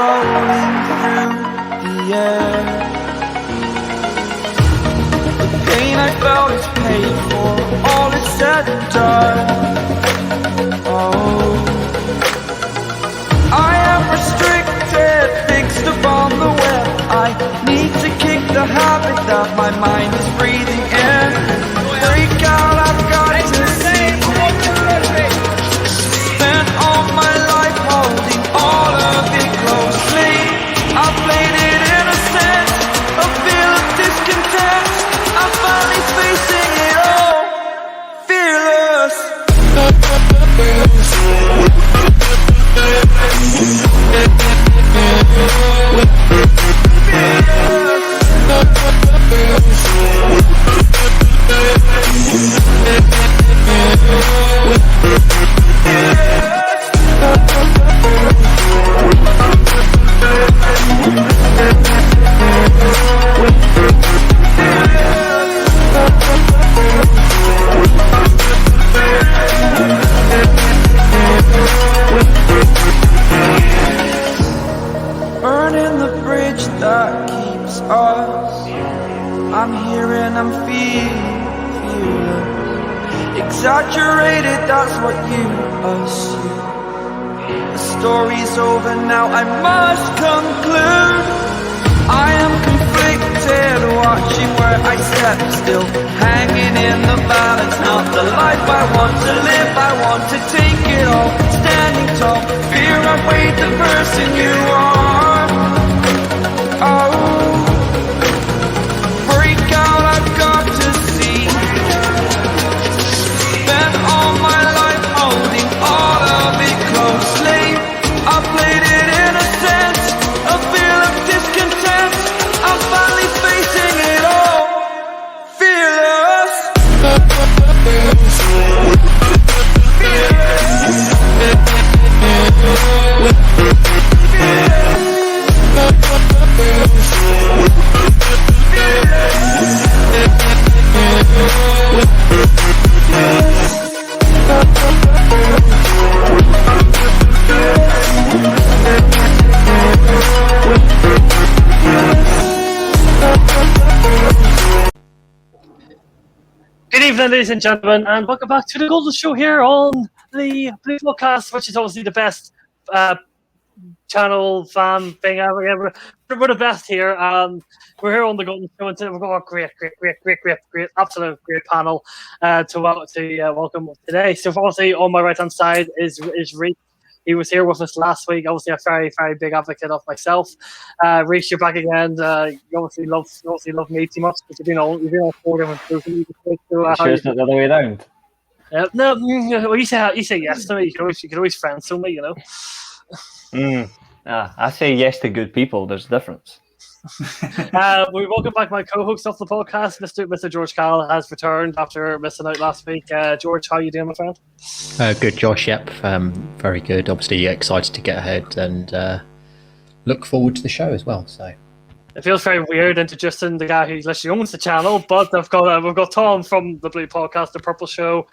floating through the air. The pain I felt is paid for, all is said and done. Oh, I am restricted, fixed upon the web. I need to kick the habit that my mind is breathing in. Break out, I've got to see. Spent all my life holding all of it closely. I played it innocent, a feel of discontent. I'm finally facing it all, fearless. Burning the bridge that keeps us. I'm here and I'm feeling exaggerated, that's what you assume. The story's over now, I must conclude. I am conflicted, watching where I step still, hanging in the balance. Not the life I want to live, I want to take it all. Standing tall, fear I've weighed the person you are. Oh, break out, I've got to see. Spent all my life holding all of it closely. I played it innocent, a feel of discontent. I'm finally facing it all, fearless. Good evening, ladies and gentlemen, and welcome back to the Golden Show here on the Blue Podcast, which is obviously the best channel fan thing ever. We're the best here. We're here on the Golden Show, and today we've got a great, absolute great panel to welcome today. So, obviously, on my right hand side is Reese. He was here with us last week. Obviously, a very, very big advocate of myself. Reese, you're back again. You obviously love me too much, but you've been on 4 different shows. Sure, it's not the other way around. No, well, you say yes to me. You can always friend to me, you know. I say yes to good people. There's a difference. We welcome back my co-host of the podcast, Mr. George Carroll, has returned after missing out last week. George, how are you doing, my friend? Good, Josh. Yep, very good. Obviously, excited to get ahead and look forward to the show as well. So it feels very weird introducing the guy who literally owns the channel, but we've got Tom from the Blue Podcast, the Purple Show.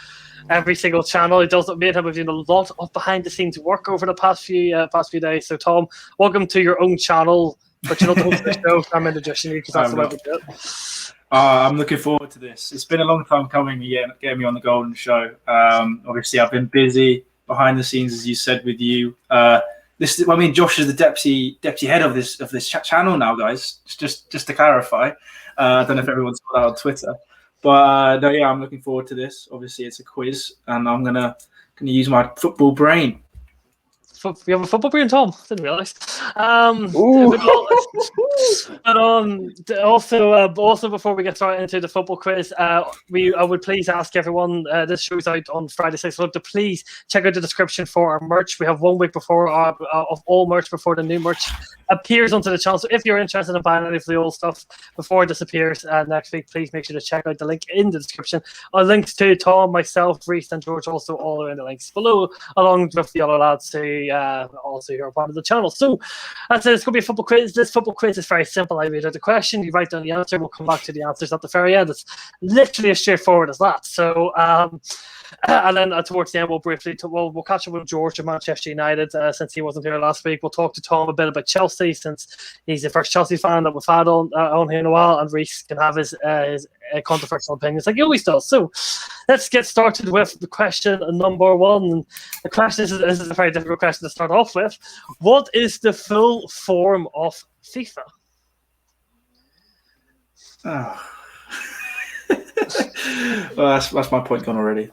Every single channel, he does. Me and him have done a lot of behind-the-scenes work over the past few days. So, Tom, welcome to your own channel. But you're not the host of the show, so I'm introducing you because that's the way we do it. I'm looking forward to this. It's been a long time coming, getting me on the Golden Show. Obviously, I've been busy behind the scenes, as you said, with you. Josh is the deputy head of this channel now, guys. Just to clarify, I don't know if everyone saw that on Twitter, but I'm looking forward to this. Obviously, it's a quiz, and I'm gonna use my football brain. We have a football brain, Tom. Didn't realise. But also before we get started into the football quiz, I would please ask everyone. This show's out on Friday 6th. To please check out the description for our merch. We have 1 week before of all merch before the new merch appears onto the channel. So if you're interested in buying any of the old stuff before it disappears next week, please make sure to check out the link in the description. Our links to Tom, myself, Reese, and George also all are in the links below, along with the other lads who also here are part of the channel. So as I said, it's going to be a football quiz. This football quiz is very simple. I read out the question, you write down the answer, we'll come back to the answers at the very end. It's literally as straightforward as that. So, and then towards the end, we'll we'll catch up with George of Manchester United since he wasn't here last week. We'll talk to Tom a bit about Chelsea since he's the first Chelsea fan that we've had on here in a while, and Reese can have his controversial opinions like he always does. So let's get started with the question number one. The question this is a very difficult question to start off with. What is the full form of FIFA? Oh. Well, that's my point gone already.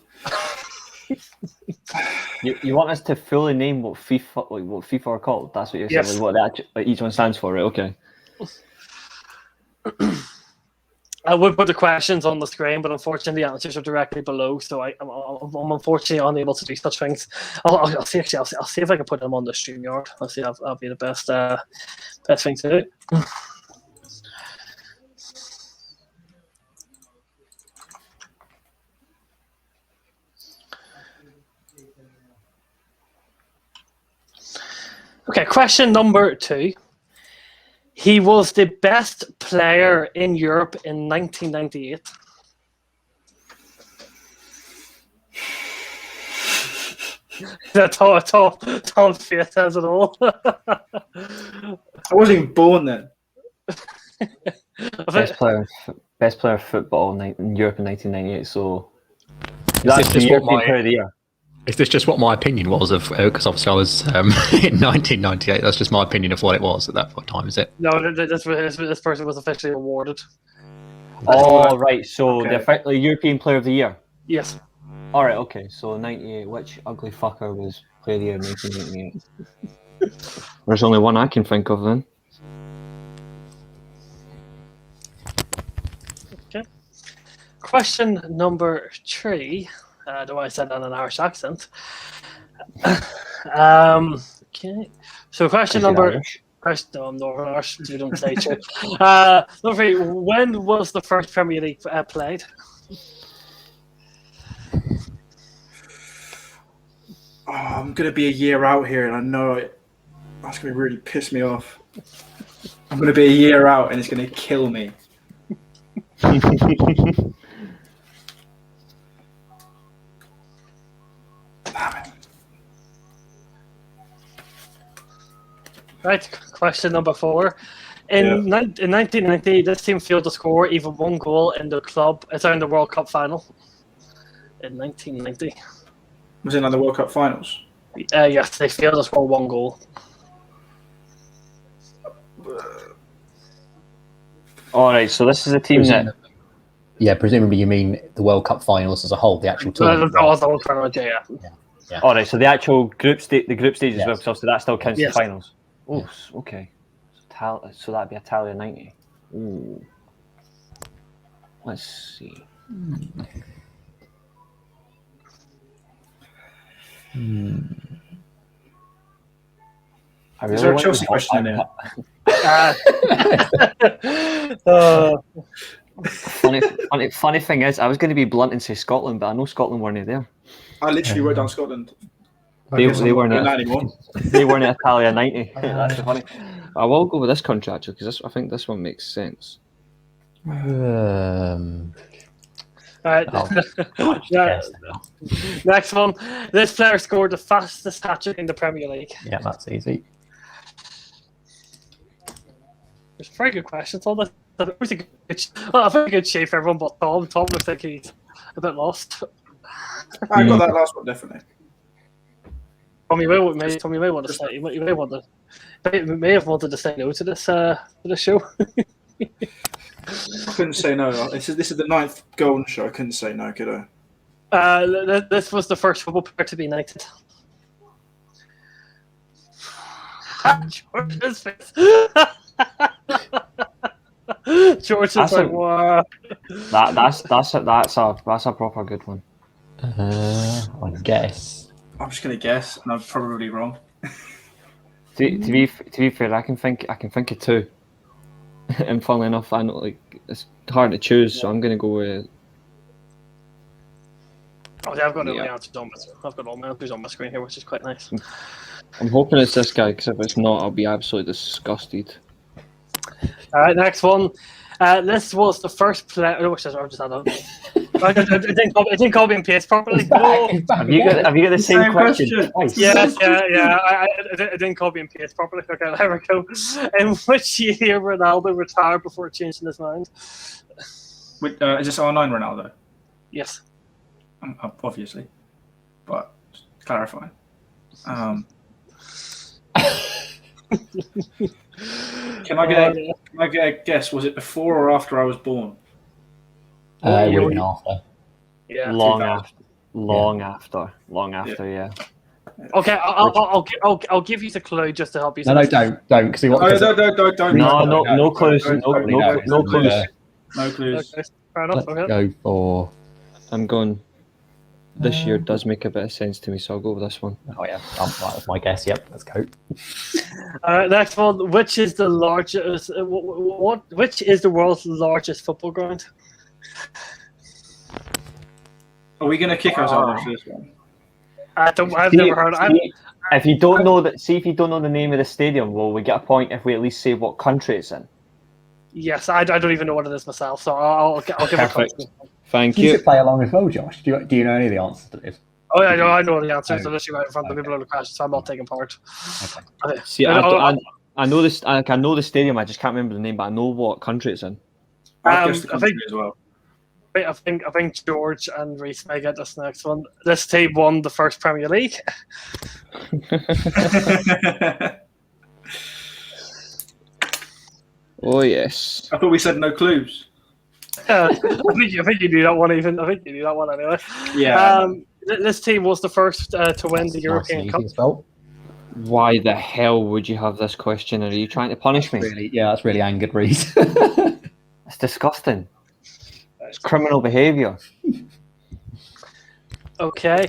You want us to fully name what FIFA are called? That's what you're saying. Yes. What each one stands for, right? Okay. I would put the questions on the screen, but unfortunately the answers are directly below, so I'm unfortunately unable to do such things. I'll see if I can put them on the StreamYard. I'll see that'll be the best thing to do. Okay, question number 2. He was the best player in Europe in 1998. Tom's face says it all. I wasn't even born then. Best player of football in Europe in 1998. So Is that's this the just European what Player of the Year. Is this just what my opinion was of? Because obviously I was in 1998. That's just my opinion of what it was at that time. Is it? No, this person was officially awarded. Oh, right. So Okay. the European Player of the Year. Yes. All right. Okay. So 98. Which ugly fucker was Player of the Year in 1998? There's only one I can think of then. Okay. Question number 3. Do I said that in an Irish accent? Okay. So question number. Irish? No, I'm Northern Irish. You don't say true. Number 3. When was the first Premier League played? Oh, I'm gonna be a year out here, and I know it. That's gonna really piss me off. I'm gonna be a year out, and it's gonna kill me. Right. Question number 4. In 1990, this team failed to score even one goal in the the World Cup final. In 1990. Was it like the World Cup finals? Yes, they failed to score one goal. All right. So this is a team that. Yeah, presumably you mean the World Cup finals as a whole, the actual The tournament. right? whole tournament, yeah. All right. So the actual group stage as Yes. well. So that still counts Yes. the finals. Oh, okay. So that'd be Italia 90. Ooh. Let's see. I Is there a want Chelsea to- question in there? Funny thing is, I was going to be blunt and say Scotland, but I know Scotland weren't there. I literally wrote down Scotland. They I'm weren't not doing that at, anymore. they weren't at Italia 90. That's funny. I will go with this country actually because I think this one makes sense. Alright. Yes. Next one. This player scored the fastest hat-trick in the Premier League. Yeah, that's easy. There's very good questions on this. A very good shape for everyone but Tom. Tom looks like he's a bit lost. I got that last one definitely. Tom, you may want to say you may have wanted to say no to this show. I couldn't say no. This is the 9th golden show. I couldn't say no, could I? This was the first football player to be knighted. George's face. George is like, wow. That's a proper good one. I guess. I'm just gonna guess, and I'm probably wrong. To be fair, I can think of two. And funnily enough, I know it's hard to choose, so I'm gonna go with. Oh, yeah, I've got all my answers on my screen here, which is quite nice. I'm hoping it's this guy, because if it's not, I'll be absolutely disgusted. All right, next one. This was the first player. Oh, just had that. I didn't copy and paste properly. No. Have you got the same question? Twice? Yes, yeah. I didn't copy and paste properly. Okay, there we go. In which year Ronaldo retired before changing his mind? Is this R9 Ronaldo? Yes. Obviously, but just clarifying. Can I get a guess? Was it before or after I was born? It would have been after. Yeah. Long after, yeah. Okay, I'll give you the clue just to help you. No, don't. Because Don't. No clues. No clues. No clues. Okay, fair enough. Let's Okay. go for. I'm going. This year does make a bit of sense to me, so I'll go with this one. Oh yeah, that was my guess. Yep, let's go. Next one. Which is the largest? Which is the world's largest football ground? Are we going to kick ourselves for this one? I've never heard. If you don't know that, see if you don't know the name of the stadium, will we get a point if we at least say what country it's in? Yes, I don't even know what it is myself, so I'll give it a Perfect. clue. Thank You you. should play along as well, Josh. Do you know any of the answers to this? Oh yeah, I know the answers. I'm literally right in front of me below the question, so I'm not taking part. Okay. See, I know this. I know the stadium. I just can't remember the name, but I know what country it's in. I'll guess the country as well. I think George and Reese may get this next one. This team won the first Premier League. Oh yes. I thought we said no clues. I think you knew that one. I think you knew that one anyway. Yeah. This team was the first to win the European Cup. Why the hell would you have this question? Are you trying to punish me? That's really angered Reese. It's disgusting. It's criminal behaviour. Okay.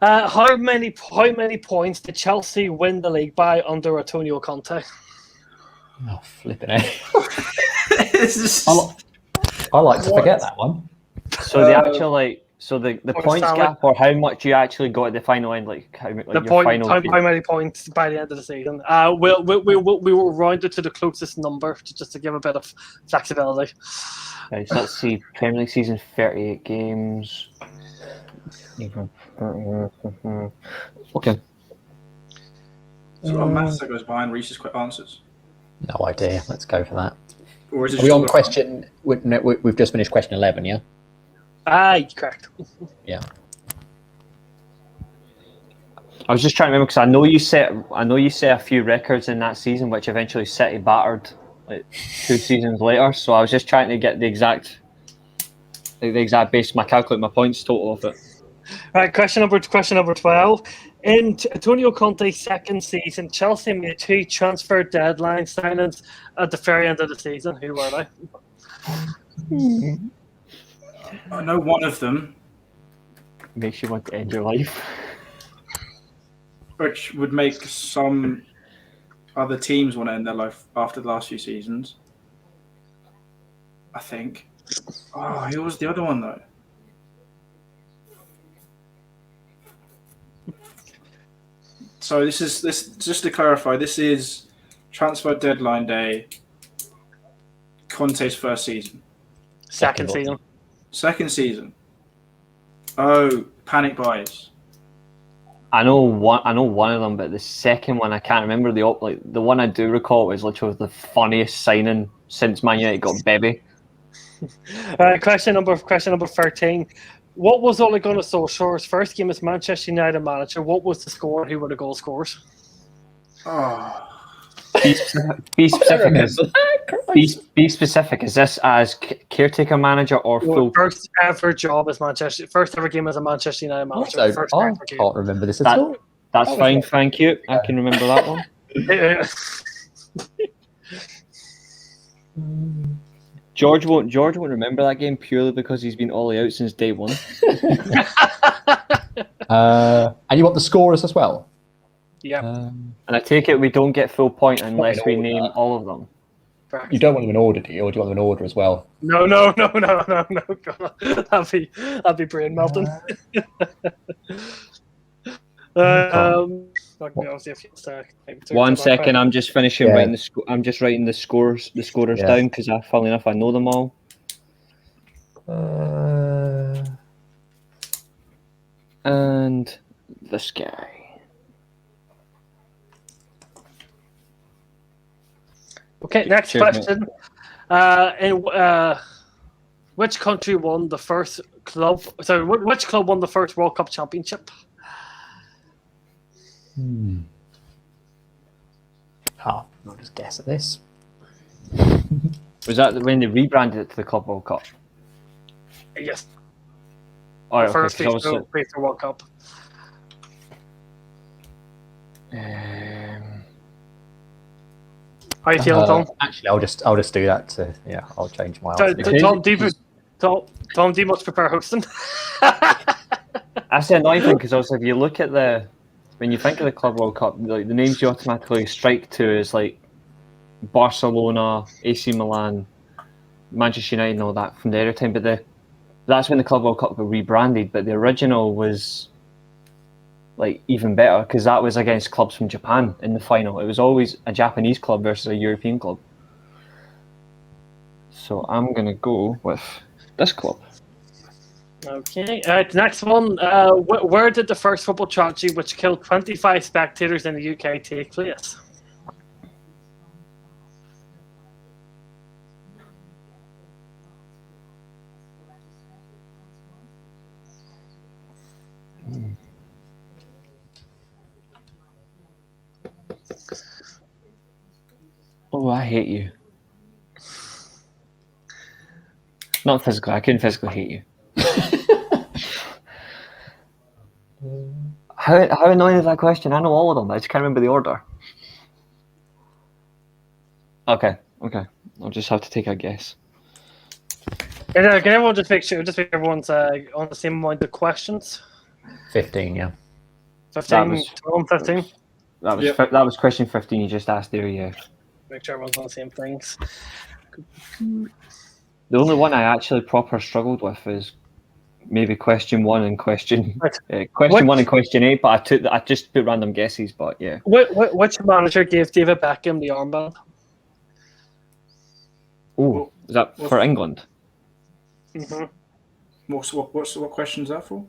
How many points did Chelsea win the league by under Antonio Conte? Oh, flipping it. This is... I like to forget that one. So the actual the points gap, or how much you actually got at the final end, how many points by the end of the season. We will round it to the closest number just to give a bit of flexibility. Okay, so let's see. Premier League season, 38 games. Okay. So what maths that goes behind Reese's quick answers? No idea. Let's go for that. Or is it Are we on question? We've just finished question 11, yeah? Correct. Yeah. I was just trying to remember because I know you set a few records in that season, which eventually City battered like 2 seasons later. So I was just trying to get the exact base, calculate my points total of it. Right, question number 12. In Antonio Conte's second season, Chelsea made 2 transfer deadline signings at the very end of the season. Who were they? I know one of them. Makes you want to end your life. Which would make some other teams want to end their life after the last few seasons. I think. Oh, who was the other one though? So this just to clarify, this is transfer deadline day. Conte's first season. Second season. Second season. Oh, panic buys. I know one of them, but the second one I can't remember. The one I do recall was literally the funniest signing since Man United got Bebe. Question number 13. What was Ole Gunnar Solskjaer's first game as Manchester United manager? What was the score? Who were the goal scorers? Oh. Be specific. Is this as caretaker manager or full? First ever job as first ever game as a Manchester United manager. I can't remember this at all. That's fine, thank you. I can remember that one. George won't remember that game purely because he's been Ollie out since day one. And you want the scorers as well? Yeah. And I take it we don't get full point unless we name all of them. You don't want them in order, do you? Or do you want them in order as well? No. That'd be brain melting. Obviously, if it's, One second, I'm just finishing Yeah. writing the I'm just writing the scorers Yeah. down because funnily enough, I know them all. And this guy. Okay, next Cheers, question. Which country won the first club? Sorry, which club won the first World Cup championship? I'll just guess at this. Was that when they rebranded it to the Club World Cup? Yes, All right, the first okay, 'cause FIFA World Cup. How you feeling, Tom? Actually, I'll just do that. I'll change my answer. Tom, do you much prefer hosting? That's the annoying thing because also if you look at when you think of the Club World Cup, like the names you automatically strike to is like Barcelona, AC Milan, Manchester United, and all that from the other time. But that's when the Club World Cup got rebranded. But the original was like even better because that was against clubs from Japan in the final. It was always a Japanese club versus a European club. So I'm gonna go with this club. Okay, next one. Where did the first football tragedy, which killed 25 spectators in the UK, take place? Oh, I hate you. Not physically. I couldn't physically hate you. How annoying is that question? I know all of them. I just can't remember the order. Okay. I'll just have to take a guess. Can everyone just make sure everyone's on the same amount of questions? 15, yeah. 15, 15. That was question 15 you just asked there, yeah. Make sure everyone's on the same things. The only one I actually proper struggled with is maybe question 1 and question 1 and question 8, but I just put random guesses, but yeah. Which manager gave David Beckham the armband? Oh, is that for England? Mm-hmm. What question is that for?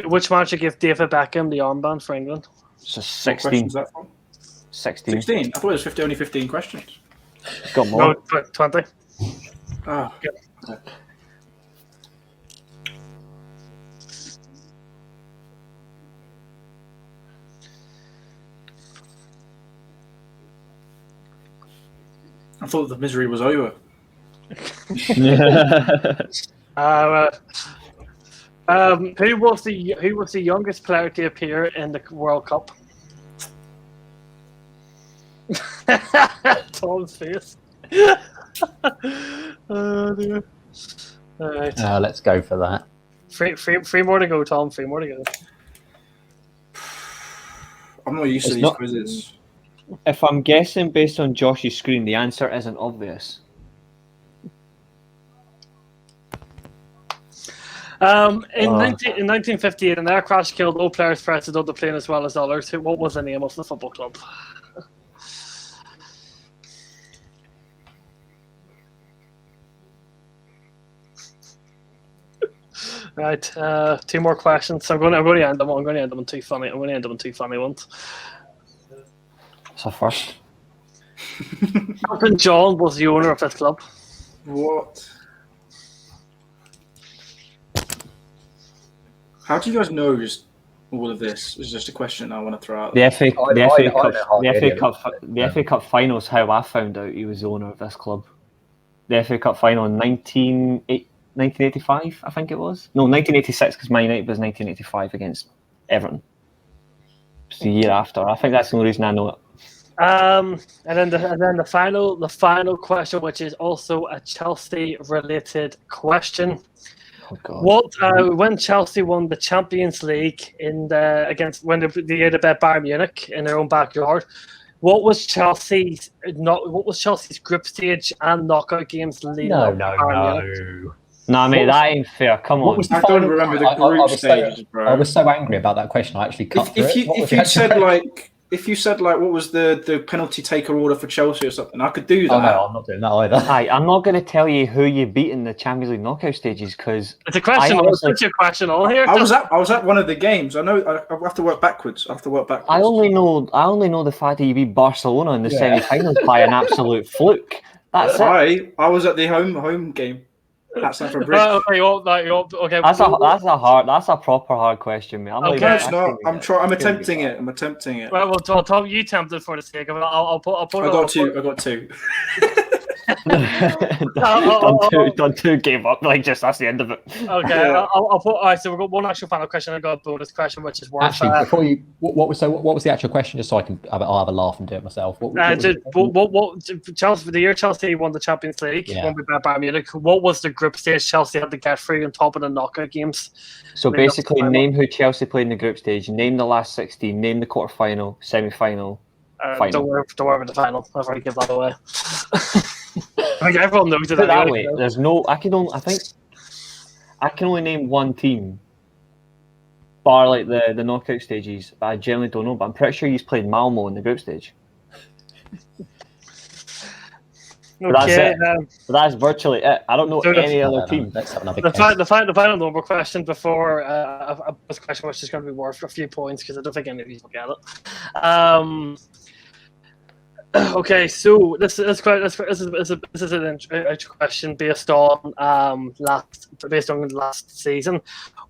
Which manager gave David Beckham the armband for England? So What 16. question is that for? 16. 16. I thought it was only 15 questions. Got more. No, 20. Ah. Good. I thought the misery was over. Who was the youngest player to appear in the World Cup? Tom's face. Oh dear. All right. Let's go for that. Three more to go, Tom. 3 more to go. I'm not used to these quizzes. If I'm guessing based on Josh's screen, the answer isn't obvious. In 1958, an air crash killed all players present on the plane as well as others. What was the name of the football club? Right, 2 more questions. I'm going to end them. I'm going to end them on 2 funny. I'm going to end them on 2 funny ones. So first. Elton John was the owner of this club. What? How do you guys know just all of this? It's just a question I want to throw out. The FA I Cup final is how I found out he was the owner of this club. The FA Cup final in 1985, I think it was. No, 1986, because Man United was 1985 against Everton. It's the year after. I think that's the only reason I know it. And then the final question, which is also a Chelsea-related question. Oh God. When Chelsea won the Champions League when they had to bet Bayern Munich in their own backyard, what was Chelsea's group stage and knockout games leading up to Bayern Munich? Nah, mate, What was- that ain't fair. Come What on. was the I don't final? remember the I group was stages, bro. I was so angry about that question. I actually cut through it. What was If the you actual said question? if you said like what was the penalty taker order for Chelsea or something, I could do that. Oh no, I'm not doing that either. Aye, I'm not going to tell you who you beat in the Champions League knockout stages because It's a question. I honestly- Put your question on here. I was at one of the games. I know I have to work backwards. I only know the fact that you beat Barcelona in the Yeah. semi-finals by an absolute fluke. That's it. I was at the home game at Stamford Bridge. Okay, okay. That's a proper hard question, mate. I'm not Okay. even No, it's not. asking I'm it. trying. I'm It's gonna be attempting bad. it. I'm attempting it. Well, Tom, you tempted for the sake of it. I'll put. I got two. Done two, gave up. Like just that's the end of it. Okay, Yeah. I'll put. All right, so we've got one actual final question. I got a bonus question, which is worth. Actually, before you, what was the actual question? Just so I'll have a laugh and do it myself. What was it? Chelsea, the year Chelsea won the Champions League, Yeah. won by Bayern Munich. What was the group stage Chelsea had to get through on top of the knockout games? So Leading up to basically, the final. name who Chelsea played in the group stage. Name the last 16. Name the quarter-final, semi-final. Final. Don't worry about the final. I've already given that away. I think everyone knows it. Put it that anyway. way. There's no. I can only name one team, bar like the knockout stages. But I generally don't know. But I'm pretty sure he's played Malmo in the group stage. But that's Okay, it. But that's virtually it. I don't know So any other team. Let's have another the guess. final number question before this question was just going to be worth a few points because I don't think any of you will get it. Okay, so this is an question based on last season.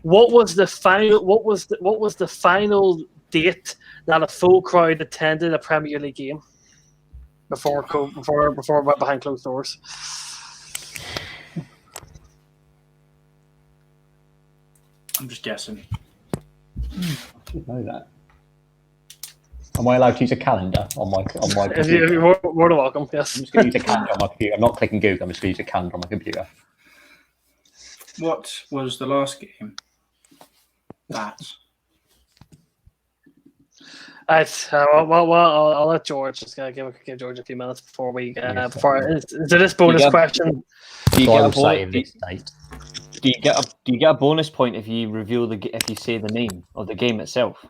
What was the final date that a full crowd attended a Premier League game before it went behind closed doors? I'm just guessing. I should know that. Am I allowed to use a calendar on my computer? You're more than welcome. Yes. I'm just going to use a calendar on my computer. I'm not clicking Google. I'm just going to use a calendar on my computer. What was the last game? That. Right. I'll let George just give George a few minutes before we so this bonus Yeah. question. Do you So I will get a say bonus? this date. Do you get a bonus point if you reveal if you say the name of the game itself?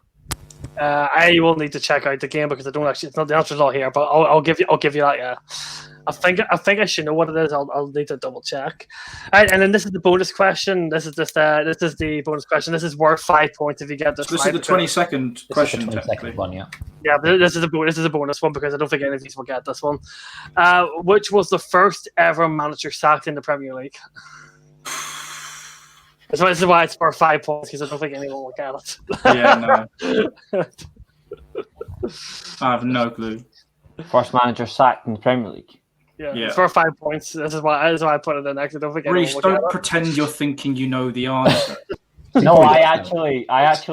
I will need to check out the game because I don't actually. It's not the answer's not here, but I'll give you that. Yeah, I think I should know what it is. I'll need to double check. All right, and then this is the bonus question. This is the bonus question. This is worth 5 points if you get this. So this right, is the 22nd question. This is the 22nd technically. one, yeah. Yeah, but this is a bonus one because I don't think any of these will get this one. Which was the first ever manager sacked in the Premier League? This is why it's for 5 points because I don't think anyone will get it. Yeah, no. I have no clue. First manager sacked in the Premier League. Yeah, Yeah. it's for 5 points. This is why I put it in next. I don't think anyone Reese, will get don't it. pretend you're thinking you know the answer. No, I actually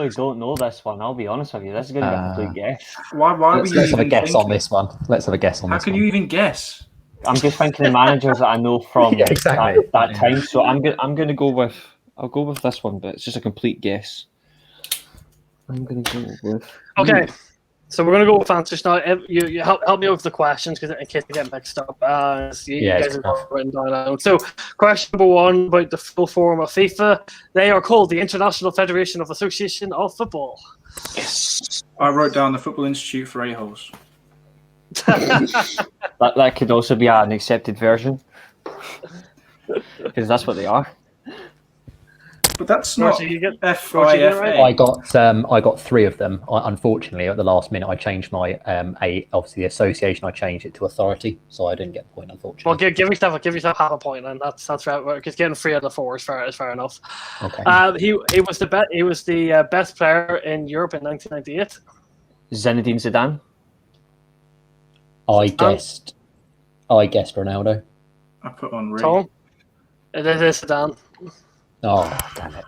don't know this one. I'll be honest with you. This is going to be a complete guess. Why were Let's you have a even guess on thinking? this one. Let's have a guess on How this can one. you even guess? I'm just thinking of managers that I know from Yeah, exactly. that time. So I'm going to go with. I'll go with this one, but it's just a complete guess. I'm going to go with. Okay, so we're going to go with answers now. You help me with the questions because in case I get mixed up. You guys it's have tough. written down. So, question number 1 about the full form of FIFA. They are called the International Federation of Association of Football. Yes. I wrote down the Football Institute for A-holes. That could also be an accepted version because that's what they are. But that's not Georgie, you get FIFA. right? I got 3 of them. Unfortunately, at the last minute, I changed my obviously the association. I changed it to authority, so I didn't get a point. Unfortunately. Well, give yourself half a point, and that's right. Because getting 3 out of 4 is fair enough. Okay. He was the best player in Europe in 1998. Zinedine Zidane. I guessed Ronaldo. I put on Ray. Tom, it is Zidane. Oh, damn it.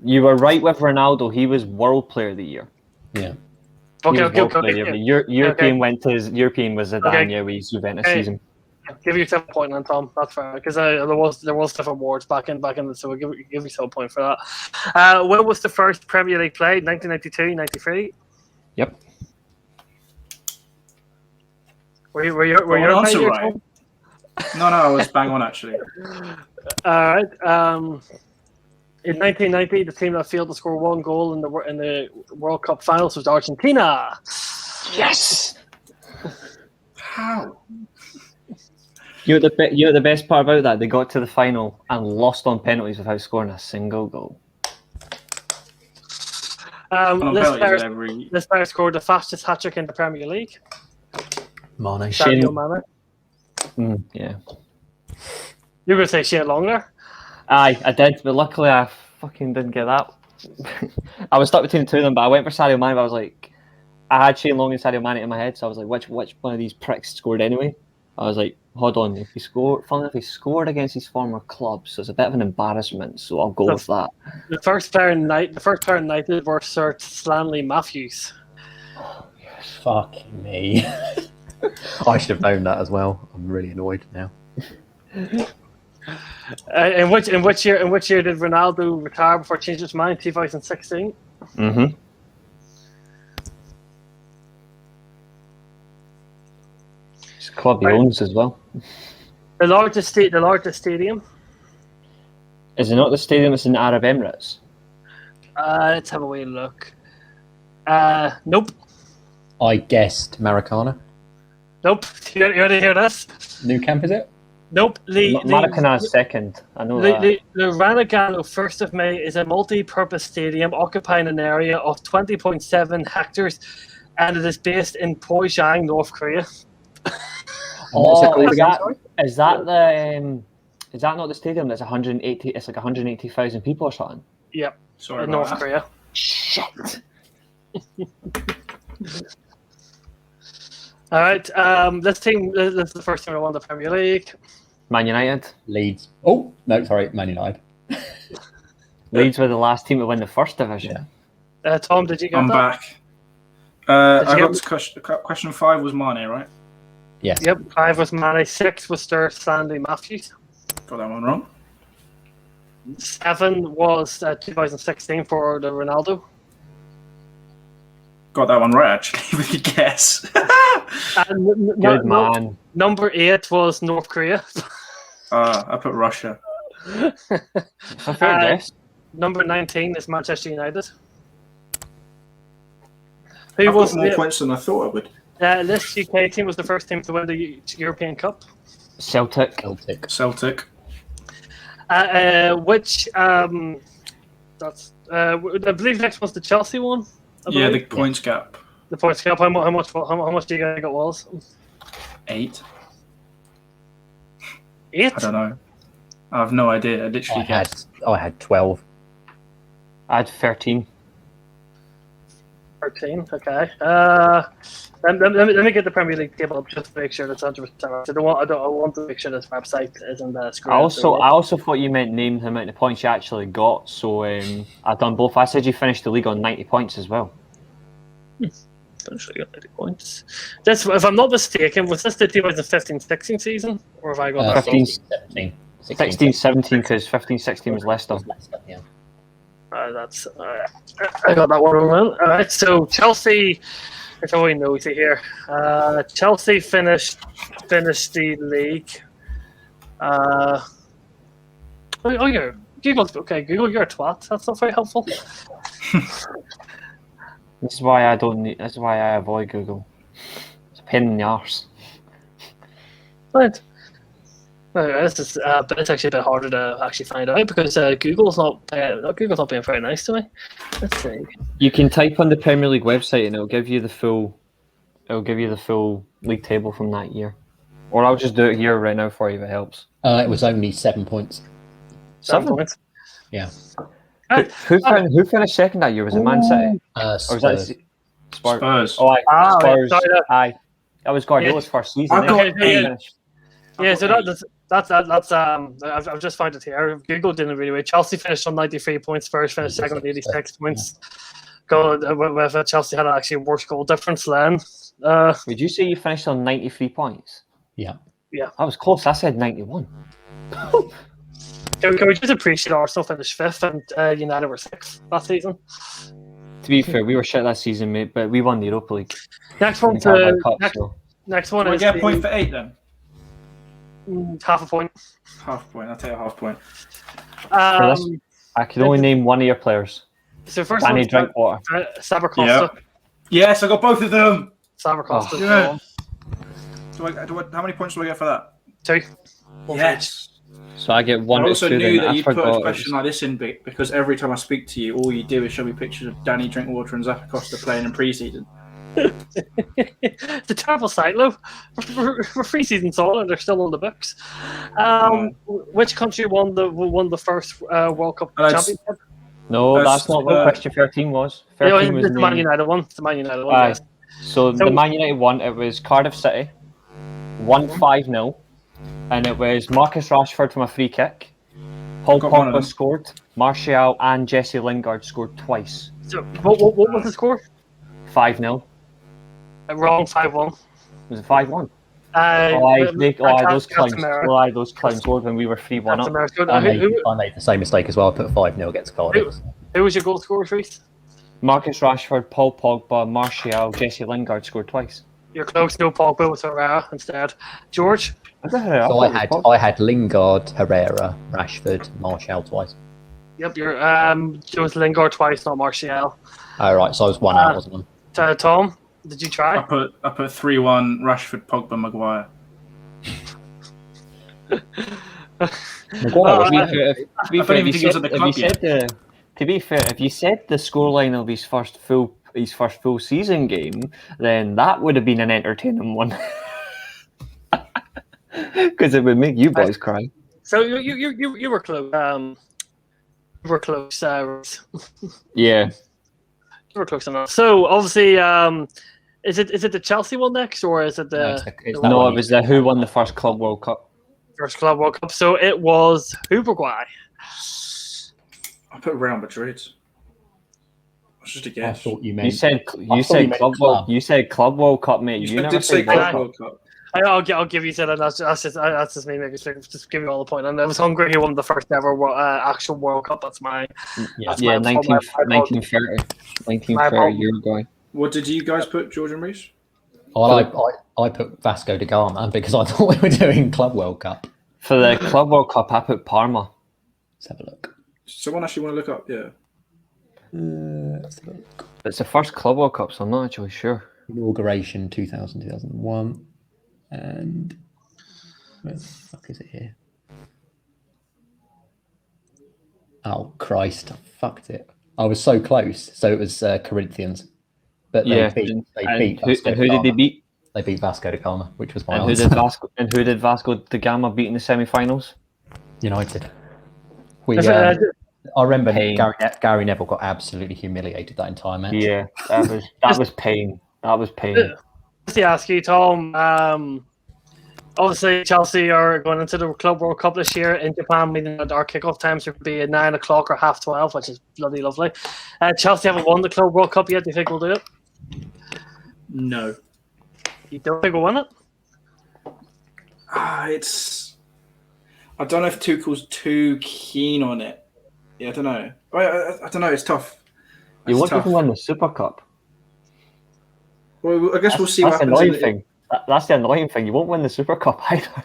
You were right with Ronaldo. He was World Player of the Year. Yeah. He Okay. was World Player of the Year. European was Zidane. Okay. Yeah, with his Juventus Okay. season. Give yourself a point, then, Tom. That's fair because there was different awards back in so we'll give yourself a point for that. When was the first Premier League played? 1992, 93. Yep. Were you answer right. No, I was bang on actually. All right. In 1990, the team that failed to score one goal in the World Cup finals was Argentina. Yes. How? You know the best part about that? They got to the final and lost on penalties without scoring a single goal. This player scored the fastest hat-trick in the Premier League. Mane. Sadio Mane. Yeah. You were going to say Shane Long there? Aye, I did, but luckily I fucking didn't get that. I was stuck between the two of them, but I went for Sadio Mane. But I was like, I had Shane Long and Sadio Mane in my head, so I was like, which one of these pricks scored anyway? I was like, hold on, if he scored against his former club, so it's a bit of an embarrassment. So I'll go with that. The first player in United were Sir Stanley Matthews. Fucking me. I should have known that as well. I'm really annoyed now. In which year did Ronaldo retire before changing his mind? 2016. Mm-hmm. It's a club he owns as well. The largest stadium. Is it not the stadium that's in the Arab Emirates? Let's have a wee look. Nope. I guessed Maracana. Nope. You ready to hear this? New Camp, is it? Nope. Maracana's second. I know that. The Ranagano 1st of May is a multi-purpose stadium occupying an area of 20.7 hectares, and it is based in Poijang, North Korea. Is that not the stadium that's 180? It's like 180,000 people or something. Yep. Sorry in about North that. Korea. Shit. All right. This is the first team to win the Premier League. Man United. Leeds. Oh, no, sorry, Man United. Leeds were the last team to win the first division. Yeah. Tom, did you get I'm that? back. I got question 5 was Mane, right? Yes. Yep. 5 was Mane. 6 was Sir Stanley Matthews. Got that one wrong. 7 was 2016 for the Ronaldo. Got that one right actually with your guess. Good man. Number 8 was North Korea. I put Russia. That's a fair guess. Number 19 is Manchester United. I've got more points than I thought I would. This UK team was the first team to win the European Cup. Celtic. Which that's I believe next was the Chelsea one. Yeah, the points gap. The points gap. How much do you think it was? 8. 8? I don't know. I have no idea. I literally guessed. I had 12. I had 13. 13. Okay. Let me get the Premier League table up just to make sure that's 100% right. I want to make sure this website isn't screwed. I also thought you meant name the amount of points you actually got. So I've done both. I said you finished the league on 90 points as well. Finished got 90 points. This, if I'm not mistaken, was this the 2015-16 season, or have I got that? 16-17 because 15-16 was Leicester. Yeah. That's I got that one wrong. All right, so Chelsea. It's all we know here. Chelsea finished the league. Google. Okay, Google, you're a twat. That's not very helpful. This is why I avoid Google. It's a pain in the arse. Right. This is, but it's actually a bit harder to actually find out because Google's not being very nice to me. Let's see. You can type on the Premier League website and it'll give you the full league table from that year. Or I'll just do it here right now for you if it helps. It was only 7 points. 7 points. Yeah. Who finished second that year? Was it Man City? Spurs. Or was that Spurs. Oh, aye. Spurs. Sorry, Aye. That was Guardiola's first season. I've got 8. Yeah, so that's I've just found it here. Google didn't really wait. Chelsea finished on 93 points. Spurs finished second with 86 points. With Chelsea had actually a worse goal difference then. Would you say you finished on 93 points? Yeah. Yeah. I was close. I said 91. Can we just appreciate Arsenal finished 5th and United were 6th that season? To be fair, we were shit that season, mate, but we won the Europa League. Next one Cup, next one Can I is get a point for 8 then? Half a point. Half a point. I'll take a half point. I can only name one of your players. So first Danny one, Drinkwater. Saber Costa. Yes, I got both of them. Saber Costa. Yeah. How many points do I get for that? 2. One for each. Yes. So I get one I to also two. knew Then that I you'd put a forgot. question like this in because every time I speak to you, all you do is show me pictures of Danny Drinkwater and Zach Costa playing in pre-season. It's a terrible sight, though. For 3 seasons on, and they're still on the books. Which country won the first World Cup championship? No, that's not what question 13 was. 13 was the Man United one. The Man United one. Yes. So the Man United one, it was Cardiff City, won 5-0, and it was Marcus Rashford from a free kick. Paul Pogba scored. Martial and Jesse Lingard scored twice. So what was the score? 5-0. Wrong. 5-1. Was it 5-1? Those clowns scored when we were 3-1 up. I made the same mistake as well. I put 5-0 against Cardiff. Who was your goal scorer, Reece? Marcus Rashford, Paul Pogba, Martial, Jesse Lingard scored twice. You're close. No Pogba with Herrera instead. George? So I had Lingard, Herrera, Rashford, Martial twice. Yep, it was Lingard twice, not Martial. Oh right, so I was one out, wasn't I? Tom, did you try? I put 3-1 Rashford, Pogba, Maguire. To be fair, if you said the scoreline of his first full season game, then that would have been an entertaining one. Because it would make you boys cry. So you were close. You were close. Yeah. You were close enough. So obviously, is it the Chelsea one next, or is it the? No, it was the who won the first Club World Cup. First Club World Cup. So it was Uruguay. I put Real Madrid. That's just a guess. I thought you said Club World Cup, mate. You never said World Cup. I'll give you that. That's just me making sure. Just give you all the point. And it was Hungary who won the first ever actual World Cup. That's my. That's 1930 Uruguay. What did you guys put, George and Reece? Well, I put Vasco da Gama because I thought we were doing Club World Cup. For the Club World Cup, I put Parma. Let's have a look. Someone actually want to look up, yeah. Let's have a look. It's the first Club World Cup, so I'm not actually sure. Inauguration 2000, 2001. And where the fuck is it here? Oh, Christ. I fucked it. I was so close. So it was Corinthians. But they beat Vasco who did they beat? They beat Vasco da Gama, which was my and answer. Who did Vasco da Gama beat in the semi-finals? United. I remember Gary Neville got absolutely humiliated that entire match. Yeah, that was pain. That was pain. Let me ask you, Tom. Obviously, Chelsea are going into the Club World Cup this year in Japan, meaning that our kickoff times would be at 9 o'clock or 12:30, which is bloody lovely. Chelsea haven't won the Club World Cup yet. Do you think we'll do it? No. You don't think we'll win it? I don't know if Tuchel's too keen on it. Yeah, I don't know. I don't know. It's tough. You want to win the Super Cup? Well, I guess we'll see what happens. That's the annoying thing. You won't win the Super Cup either.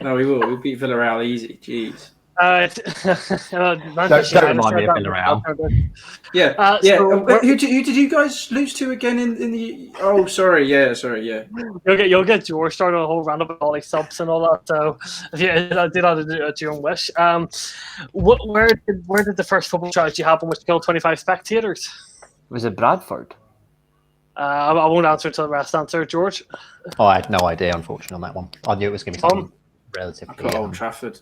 No, we will. We'll beat Villarreal easy. Jeez. Don't remind me of Villarreal. Yeah. Who did you guys lose to again in the? Oh, sorry. Yeah. You'll get George started on a whole round of all these subs and all that. So if you did that at your own wish. Where did the first football strategy happen, which killed 25 spectators? Was it Bradford? I won't answer until the rest answer, George. I had no idea, unfortunately, on that one. I knew it was going to be something relatively. I put Old Trafford.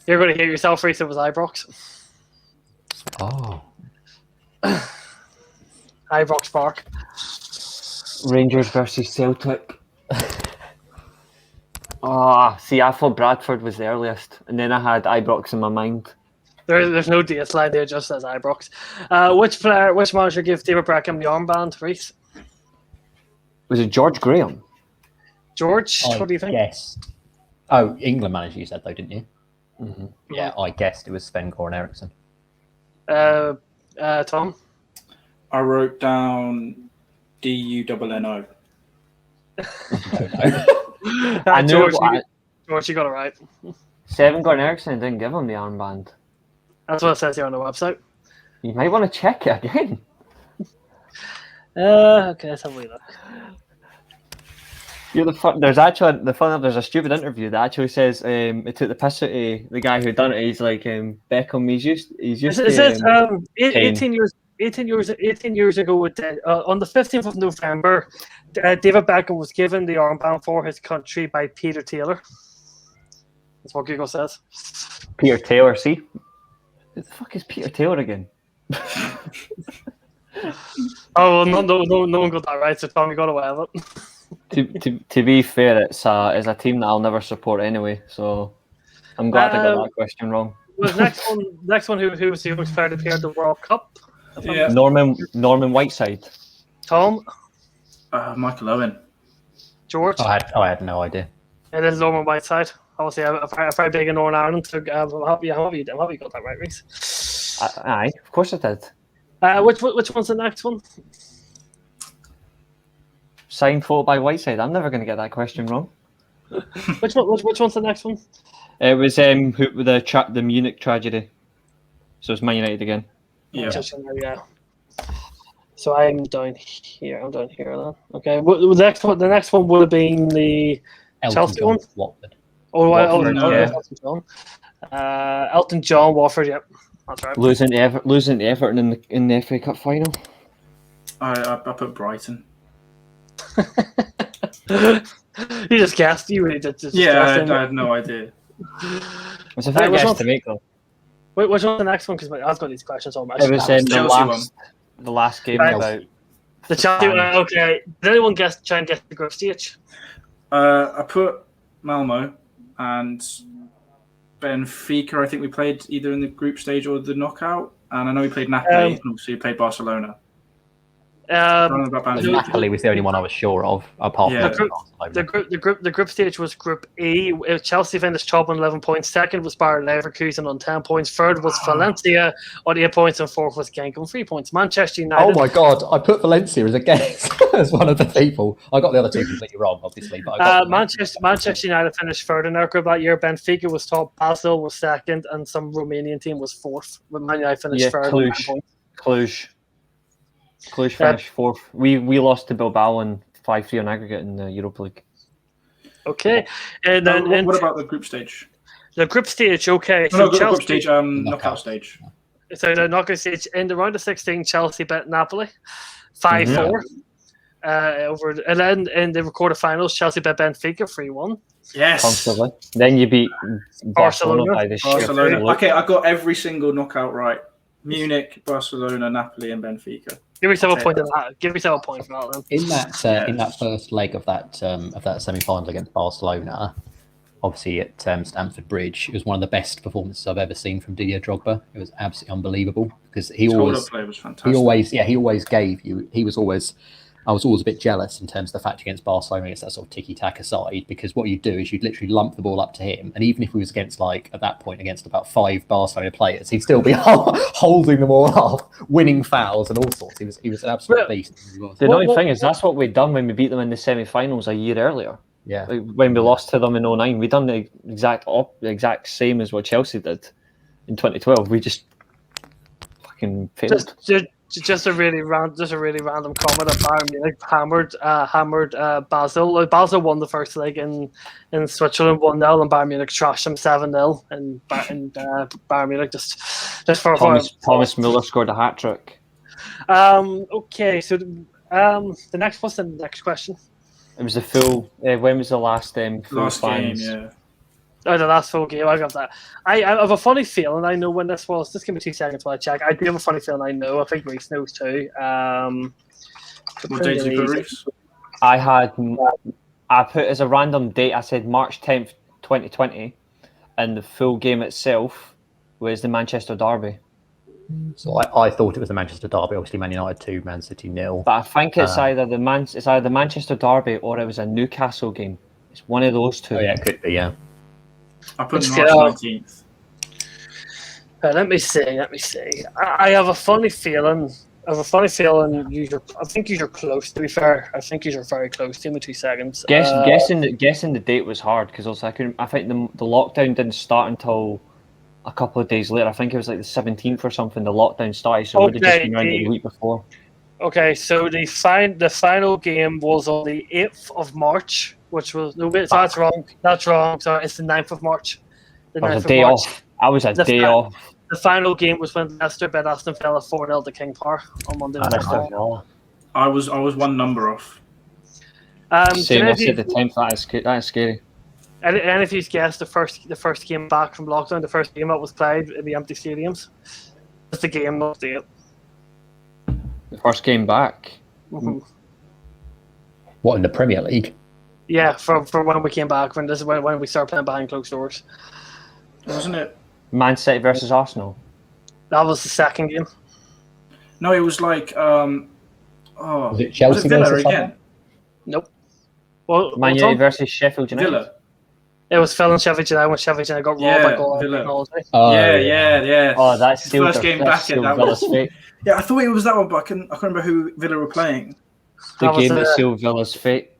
You're going to hear yourself, Reece. It was Ibrox. Oh. Ibrox Park. Rangers versus Celtic. See, I thought Bradford was the earliest, and then I had Ibrox in my mind. There's no date line there, just says Ibrox. Which manager gave David Beckham the armband, Reece? Was it George Graham? George, what do you think? Yes. Oh, England manager you said though, didn't you? Mm-hmm. Yeah, I guessed it was Sven-Goran Eriksson. Tom? I wrote down DUNNO. I knew George, you got it right. Gordon Eriksson didn't give him the armband. That's what it says here on the website. You might want to check it again. Okay, let's have a wee look. You're there's a stupid interview that actually says it took the piss out of the guy who done it. He's like Beckham. He's used It to says 18 Kane. years ago, on the 15th of November, David Beckham was given the armband for his country by Peter Taylor. That's what Google says. Peter Taylor. See, who the fuck is Peter Taylor again? Oh, no one got that right, so Tommy got away with it. To be fair, it's a team that I'll never support anyway. So I'm glad I got that question wrong. Was next one who was the youngest player to appear at the World Cup? Yeah. Norman Whiteside. Tom, Michael Owen. George, I had no idea. and then Norman Whiteside. Obviously, a very big in Northern Ireland. So I'm happy you got that right, Reese. Aye, of course I did. Which one's the next one? Signed photo by Whiteside. I'm never going to get that question wrong. Which one's the next one? It was the Munich tragedy. So it's Man United again. Yeah. Yeah. So I'm down here. Then. Okay. The next one would have been the Chelsea John, one. Watford. Watford, yeah. Elton John. Elton John, Watford. Yep, that's right. Losing to Everton in the FA Cup final. I put Brighton. You just guessed. You really did. Just Yeah, guessed, I had no idea. It's a fair which guess one's- to make though. Which one's the next one? Because I've got these questions on my. It was Chelsea the last game Right. about. The Chelsea. Okay. Did anyone try and guess the group stage? I put Malmo and Benfica. I think we played either in the group stage or the knockout. And I know we played Napoli. and obviously, we played Barcelona. I don't know about Benfica. Napoli was the only one I was sure of, apart Yeah. from The group stage was Group E. Chelsea finished top on 11 points. Second was Bayer Leverkusen on 10 points. Third was Valencia on 8 points, and fourth was Genk on 3 points. Manchester United. Oh my god, I put Valencia as a guess as one of the people. I got the other two completely wrong, obviously. But I got Manchester United finished third in their group that year. Benfica was top. Basel was second, and some Romanian team was fourth. When Man United finished third. on 9 points. Cluj finished fourth. We lost to Bilbao and 5-3 on aggregate in the Europa League. Okay, and then What about the group stage? the group stage. Okay, No, so group stage, knockout stage. So the knockout stage in the round of 16, Chelsea beat Napoli 5-4. Over, and then in the quarterfinals, Chelsea beat Benfica 3-1. Yes. Comfortably. Then you beat Barcelona Barcelona. by the sheer Barcelona. fluke. Okay, I got every single knockout right. Munich, Barcelona, Napoli, and Benfica. Give yourself a point for that. Give yourself a point for that. Then. in that first leg of that semi-final against Barcelona, obviously at Stamford Bridge, it was one of the best performances I've ever seen from Didier Drogba. It was absolutely unbelievable because he always play was fantastic. he always gave you. I was always a bit jealous in terms of the fact against Barcelona, against that sort of tiki-taka side, because what you'd do is you'd literally lump the ball up to him, and even if he was against, like, at that point, against about 5 Barcelona players, he'd still be holding them all up, winning fouls and all sorts. He was an absolute beast. The annoying thing is that's what we'd done when we beat them in the semi-finals a year earlier. Yeah. Like, when we lost to them in 2009, we done the exact same as what Chelsea did in 2012. We just fucking failed. Just a really random comment that Bayern Munich hammered Basel. Like, Basel won the first leg in Switzerland 1-0, and Bayern Munich trashed them 7-0. And Bayern Munich just for Thomas Müller scored a hat trick. Okay, so the next question. It was the full. When was the last full Last game, fans? yeah. Oh, the last full game. I got that. I have a funny feeling. I know when this was. Just give me 2 seconds while I check. I do have a funny feeling. I know. I think Reese knows too. What date did you put, Reese? I put as a random date. I said March 10th, 2020, and the full game itself was the Manchester derby. So I thought it was the Manchester derby. Obviously, Man United 2, Man City 0. But I think it's either the Manchester derby or it was a Newcastle game. It's one of those two. Oh yeah, it could be. Yeah. I put Let's March get 19th. Let me see. I have a funny feeling I have a funny feeling I think you're close. To be fair, I think you're very close. Give me 2 seconds. Guessing the date was hard because also I think the lockdown didn't start until a couple of days later. I think it was like the 17th or something. The lockdown started, so it would have just been around the week before. Okay, so the final game was on the 8th of March, which was that's wrong. That's wrong. Sorry, it's the 9th of March. The I was 9th a day of March. off. I was a day off. The final game was when Leicester beat Aston Villa 4-0 to King Power on Monday night. Leicester Villa. I was one number off. Same. I said the 10th. That is scary. Any of you guessed the first game back from lockdown? The first game that was played in the empty stadiums. It's the game, not the date. The first game back. Mm-hmm. What, in the Premier League? Yeah, for when we came back, when we started playing behind closed doors. Wasn't it? Man City versus Arsenal. That was the second game. No, it was like Was it Chelsea Villa versus again? Nope. Well, Man United versus Sheffield United. Villa. it was Phil and Sheffield United when Sheffield United got robbed by goal Villa. technology. Yeah. Oh, that's The first game back at that Villa's was. fate. Yeah, I thought it was that one, but I can't remember who Villa were playing. The That was game that the- sealed Villa's fate.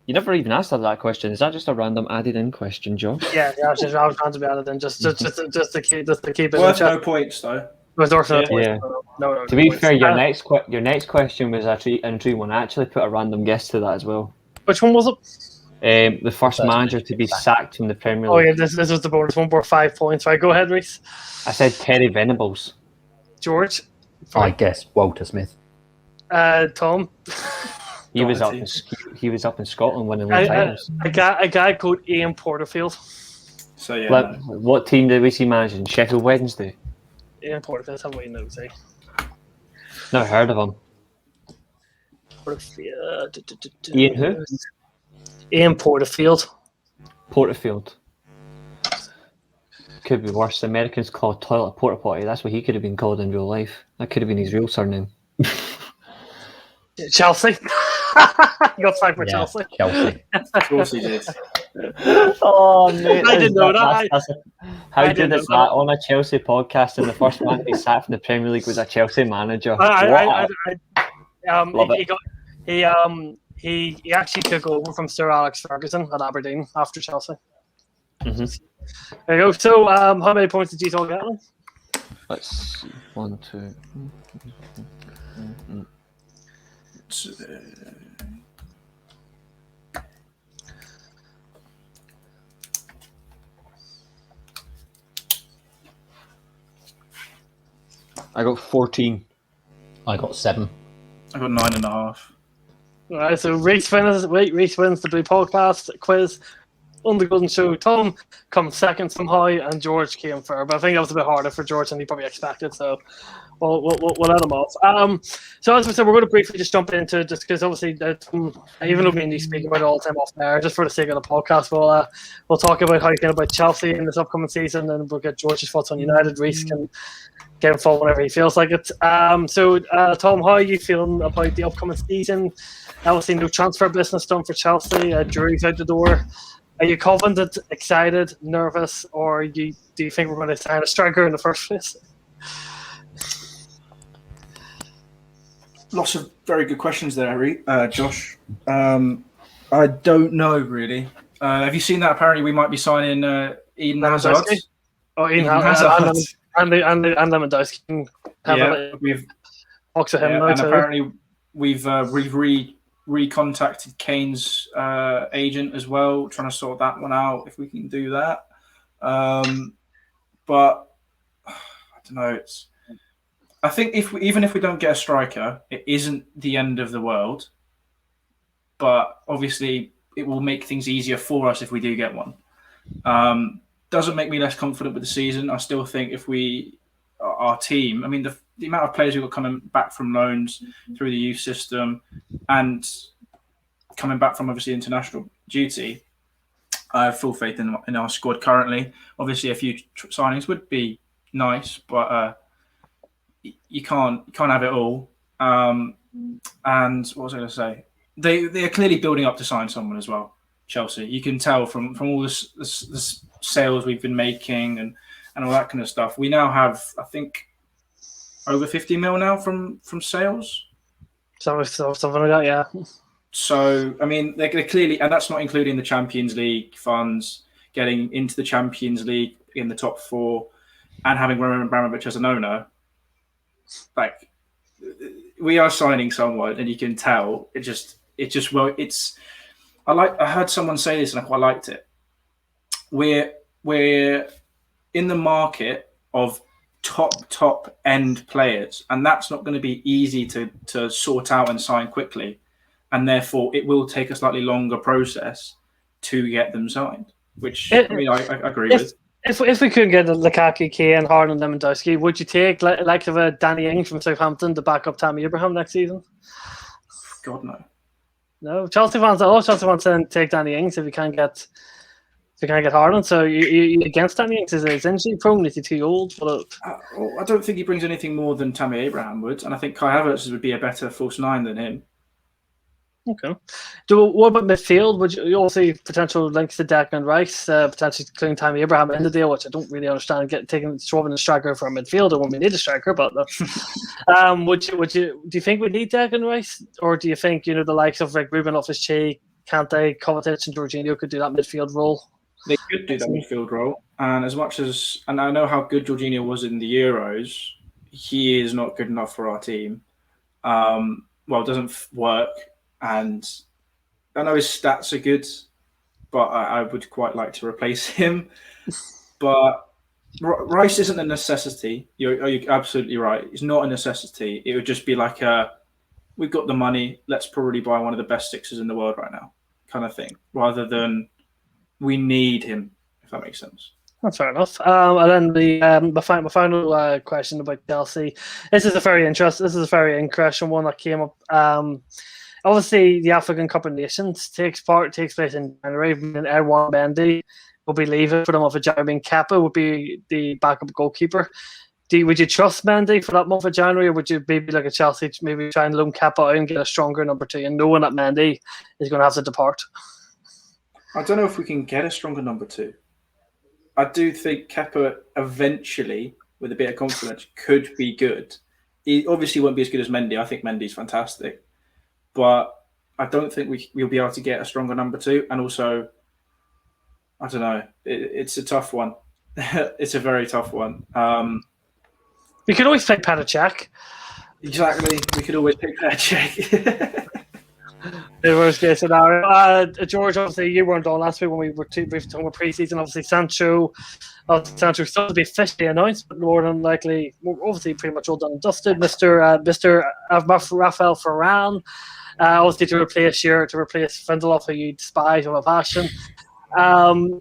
You never even asked her that question. Is that just a random added-in question, Joe? Yeah, I was trying to be added in just to keep it. Worth in no check. points though. With Orson, Yeah. No, To be points. fair, your next question was actually an intriguing one. I actually put a random guess to that as well. Which one was it? The first manager to be sacked from the Premier Oh League. yeah, this was the bonus one. 5 points. Right, go ahead, Reese. I said Terry Venables. George. I guess Walter Smith. Tom. He was up in Scotland winning league titles. A guy called Ian Porterfield. So yeah. Like, what team did we see managing? Sheffield Wednesday. Ian Porterfield. That's what he knows. Never heard of him. Porterfield. Ian who? Ian Porterfield. Porterfield. Could be worse. The Americans call a toilet porta potty. That's what he could have been called in real life. That could have been his real surname. Chelsea. You got flagged for Chelsea. Chelsea. Of course he did. Oh, mate. I didn't know that. How I good didn't is know that on a Chelsea podcast? And the first man to be sacked from the Premier League was a Chelsea manager. Love it. He actually took over from Sir Alex Ferguson at Aberdeen after Chelsea. Mhm. There you go. So, how many points did you all get? Let's see. 1, 2. I got 14. I got 7. I got 9.5. All right, so Reese wins the Blue Podcast quiz on the Golden Show. Tom comes second somehow, and George came third. But I think that was a bit harder for George than he probably expected. So we'll let him off. So as we said, we're going to briefly just jump into just because obviously even though we need to speak about it all the time off there, just for the sake of the podcast, we'll talk about how you feel about Chelsea in this upcoming season, and we'll get George's thoughts on United. Reese can get involved whenever he feels like it. So Tom, how are you feeling about the upcoming season? Obviously, no transfer business done for Chelsea. Drew's out the door. Are you confident, excited, nervous, or do you think we're going to sign a striker in the first place? Lots of very good questions there, Josh. I don't know really. Have you seen that? Apparently, we might be signing Eden Hazard. Oh, Eden Hazard. and Lewandowski. We've talks of him now and too. apparently we've recontacted Kane's agent as well, trying to sort that one out if we can do that. But I don't know. I think even if we don't get a striker, it isn't the end of the world. But obviously, it will make things easier for us if we do get one. Doesn't make me less confident with the season. I still think if our team, I mean, the amount of players we've got coming back from loans through the youth system and coming back from obviously international duty, I have full faith in our squad currently. Obviously, a few signings would be nice, but you can't have it all. And what was I going to say? They are clearly building up to sign someone as well. Chelsea, you can tell from all the sales we've been making and all that kind of stuff. We now have, I think, over 50 mil now from sales. Something like that, yeah. So, I mean, they're clearly, and that's not including the Champions League funds, getting into the Champions League in the top 4, and having Roman Abramovich as an owner. Like, we are signing someone, and you can tell I heard someone say this, and I quite liked it. We're in the market of top end players, and that's not going to be easy to sort out and sign quickly. And therefore, it will take a slightly longer process to get them signed, which I agree with. If we couldn't get Lukaku, Kane, Haaland, Lewandowski, would you take like of a Danny Ings from Southampton to back up Tammy Abraham next season? God, no. No, Chelsea fans to take Danny Ings if you can't get Haaland. So you against Danny Ings? Is injury prone? Is he too old? I don't think he brings anything more than Tammy Abraham would, and I think Kai Havertz would be a better false 9 than him. Okay. What about midfield? Would you also see potential links to Declan Rice, potentially including Tammy Abraham in the deal, which I don't really understand. Swapping a striker for a midfielder when we need a striker, but do you think we need Declan Rice, or do you think the likes of like Ruben Loftus-Cheek, Kante, Kovacic, and Jorginho could do that midfield role? They could do that midfield role, and and I know how good Jorginho was in the Euros, he is not good enough for our team. It doesn't work. And I know his stats are good, but I would quite like to replace him. But Rice isn't a necessity. You're absolutely right. It's not a necessity. It would just be like we've got the money. Let's probably buy one of the best sixers in the world right now, kind of thing, rather than we need him, if that makes sense. That's fair enough. And then my final question about Chelsea. This is a very interesting one that came up. Obviously, the African Cup of Nations takes place in January, and Edouard Mendy will be leaving for the month of January, and Kepa will be the backup goalkeeper. Would you trust Mendy for that month of January, or would you maybe like a Chelsea maybe try and loan Kepa out and get a stronger number 2, and knowing that Mendy is going to have to depart? I don't know if we can get a stronger number 2. I do think Kepa eventually, with a bit of confidence, could be good. He obviously won't be as good as Mendy. I think Mendy's fantastic. But I don't think we'll be able to get a stronger number 2. And also, I don't know. It's a tough one. It's a very tough one. We could always pick Petr Cech. Exactly. We could always pick Petr Cech. The worst case scenario. George, obviously, you weren't on last week when we were briefly talking about pre-season. Obviously, Sancho still to be officially announced, but more than likely, obviously, pretty much all done and dusted. Mr. Rafael Varane, obviously to replace Lindelof, who you despise with a passion. How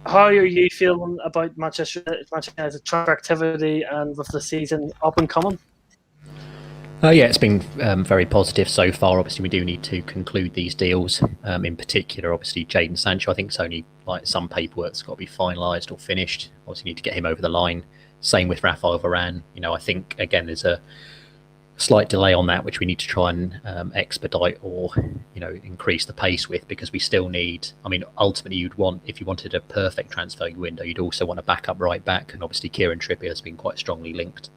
are you feeling about Manchester United's transfer activity and with the season up and coming? It's been very positive so far. Obviously, we do need to conclude these deals. In particular, obviously, Jadon Sancho, I think it's only like some paperwork's got to be finalised or finished. Obviously, need to get him over the line. Same with Rafael Varane. I think, again, there's a slight delay on that, which we need to try and expedite or, increase the pace with, because we still need, ultimately if you wanted a perfect transfer window, you'd also want a backup right back. And obviously, Kieran Trippier has been quite strongly linked.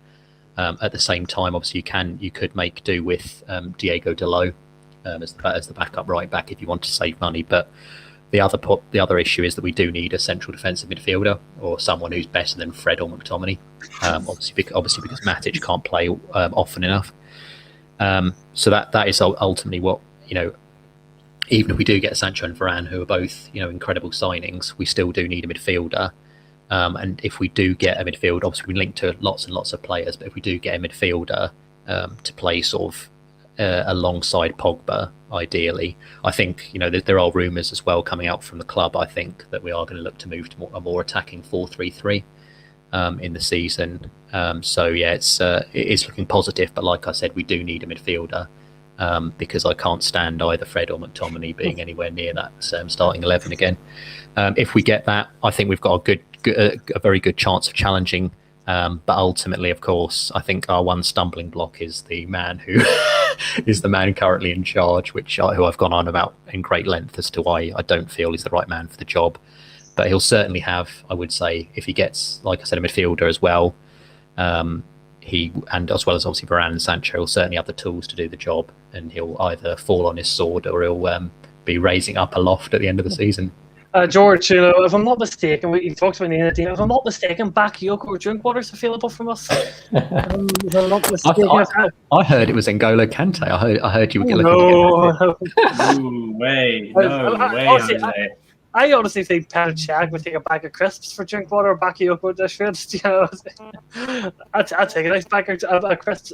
At the same time, obviously, you could make do with Diego Dalot as the backup right back if you want to save money. But the other issue is that we do need a central defensive midfielder or someone who's better than Fred or McTominay. Obviously because Matic can't play often enough. So that is ultimately what even if we do get Sancho and Varane, who are both incredible signings, we still do need a midfielder. And if we do get a midfielder, obviously we link to lots and lots of players, but if we do get a midfielder to play sort of alongside Pogba, ideally, I think there are rumours as well coming out from the club. I think that we are going to look to move to a more attacking 4-3-3 in the season. It is looking positive, but like I said, we do need a midfielder because I can't stand either Fred or McTominay being anywhere near that starting 11 again. If we get that, I think we've got a very good chance of challenging. But ultimately, of course, I think our one stumbling block is the man who is the man currently in charge, who I've gone on about in great length as to why I don't feel he's the right man for the job. But he'll certainly have, I would say, if he gets, like I said, a midfielder as well, he, and as well as obviously Varane and Sancho, will certainly have the tools to do the job, and he'll either fall on his sword or he'll be raising up aloft at the end of the season. George, if I'm not mistaken, we talked about the team. If I'm not mistaken, Bakayoko Drinkwater's available from us. If I'm not mistaken, I heard it was N'Golo Kante. I heard you were looking no. No way, Jose. I honestly think Petr Cech would take a bag of crisps for Drinkwater or Bakayoko Dishfield. I'd take a nice bag of crisps.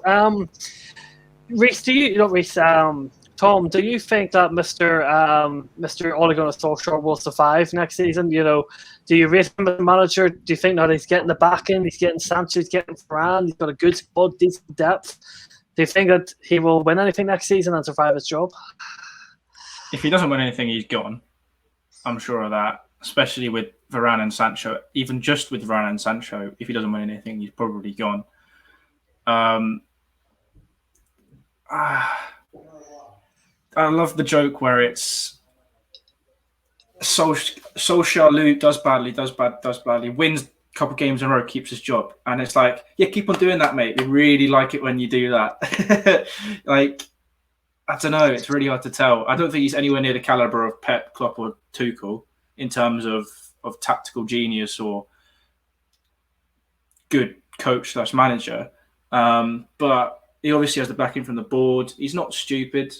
Reece, Tom, do you think that Mr. Ole Gunnar Solskjaer will survive next season? Do you rate him as a manager? Do you think that he's getting the back end, he's getting Sanchez, he's getting Varane, he's got a good squad, decent depth? Do you think that he will win anything next season and survive his job? If he doesn't win anything, he's gone. I'm sure of that, especially with Varane and Sancho. Even just with Varane and Sancho, if he doesn't win anything, he's probably gone. I love the joke where it's Solskjaer does badly, wins a couple of games in a row, keeps his job. And it's like, yeah, keep on doing that, mate. We really like it when you do that. Like, I don't know. It's really hard to tell. I don't think he's anywhere near the caliber of Pep, Klopp or Tuchel in terms of tactical genius or good coach / manager. But he obviously has the backing from the board. He's not stupid.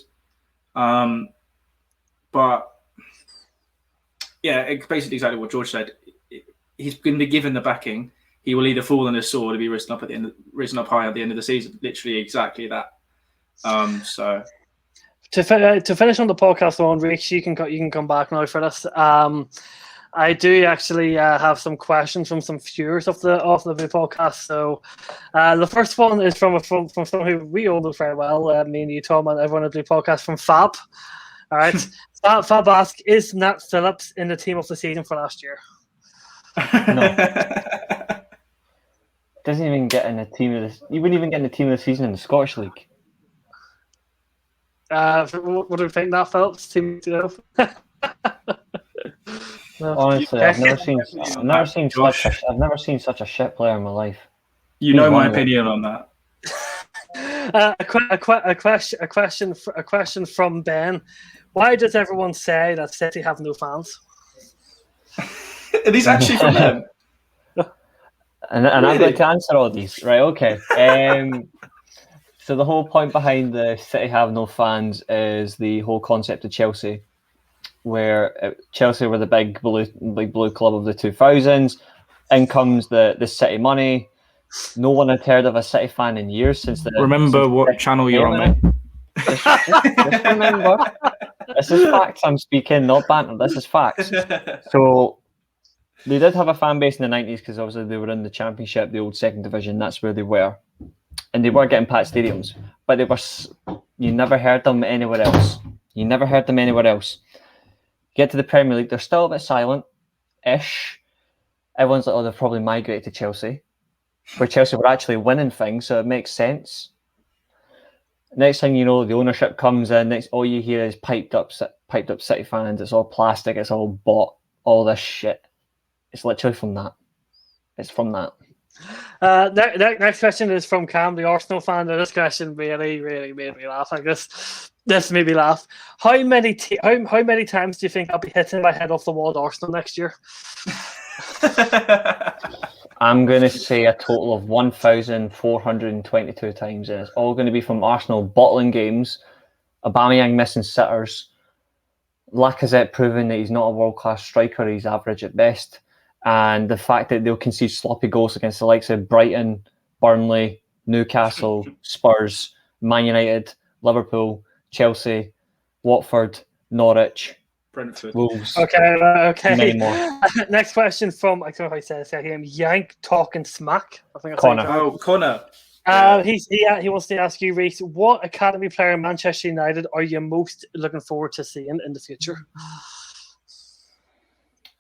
But yeah, it's basically exactly what George said. He's going to be given the backing. He will either fall on his sword or be risen up high at the end of the season. Literally exactly that. So to finish on the podcast on Rich, you can come back now for this. I do actually have some questions from some viewers of the podcast. So the first one is from someone who we all know very well, me and you, Tom, and everyone at the podcast, from Fab. All right. Fab asks, is Nat Phillips in the team of the season for last year? No. Doesn't even get in a team of this. You wouldn't even get in the team of the season in the Scottish League. What do you think, Nat Phillips team? No. Honestly, I've never seen such a shit player in my life. You know my opinion on that. A question from Ben. Why does everyone say that City have no fans? Are these actually from them? And I'd like to answer all these. Right, okay. So the whole point behind the City have no fans is the whole concept of Chelsea, where Chelsea were the big blue club of the 2000s. In comes the City money. No one had heard of a City fan in years since the... Remember what channel you're on, mate. Just remember. This is facts I'm speaking, not banter. This is facts. So they did have a fan base in the 90s because obviously they were in the Championship, the old second division. That's where they were. And they were getting packed stadiums. But they were... You never heard them anywhere else. Get to the Premier League, they're still a bit silent-ish. Everyone's like, oh, they've probably migrated to Chelsea, where Chelsea were actually winning things, so it makes sense. Next thing you know, the ownership comes in. All you hear is piped up City fans. It's all plastic. It's all bought. All this shit. It's literally from that. It's from that. Next question is from Cam, the Arsenal fan. This question really, really made me laugh. Like this made me laugh. How many times do you think I'll be hitting my head off the wall at Arsenal next year? I'm going to say a total of 1,422 times, and it's all going to be from Arsenal bottling games, Aubameyang missing sitters, Lacazette proving that he's not a world-class striker, he's average at best, and the fact that they'll concede sloppy goals against the likes of Brighton, Burnley, Newcastle, Spurs, Man United, Liverpool, Chelsea, Watford, Norwich, Brentford. Wolves. Okay. Many more. Next question from, I don't know how I say this here, Yank Talking Smack. I think Connor. Connor. He wants to ask you, Reece, what academy player in Manchester United are you most looking forward to seeing in the future?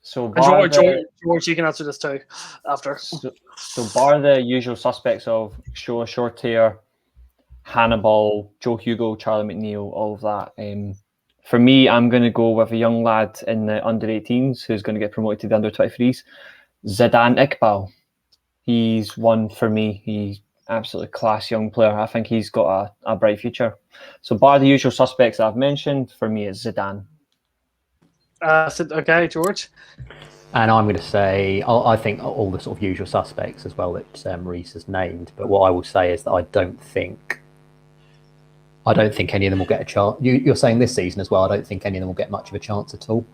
So George, you can answer this too after. So bar the usual suspects of Shortier, Hannibal, Joe Hugo, Charlie McNeil, all of that. For me, I'm going to go with a young lad in the under-18s who's going to get promoted to the under-23s, Zidane Iqbal. He's one for me. absolutely class young player. I think he's got a bright future. So, bar the usual suspects that I've mentioned, for me, it's Zidane. Okay, George. And I'm going to say, I think all the sort of usual suspects as well that Reese has named. But what I will say is that I don't think any of them will get a chance. You're saying this season as well. I don't think any of them will get much of a chance at all,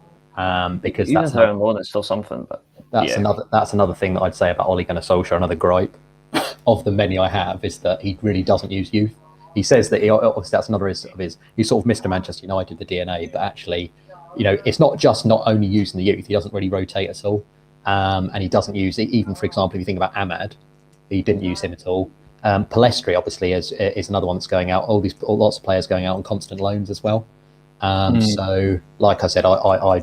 because Even that's if they're on loan, it's still something. But that's another thing that I'd say about Ole Gunnar Solskjaer. Another gripe of the many I have is that he really doesn't use youth. He says that obviously that's another of his. He's sort of Mr. Manchester United, the DNA, but actually, it's not just not only using the youth. He doesn't really rotate at all, and he doesn't use it. Even, for example, if you think about Ahmad, he didn't use him at all. Palestri obviously is another one that's going out. Lots of players going out on constant loans as well. So, like I said, I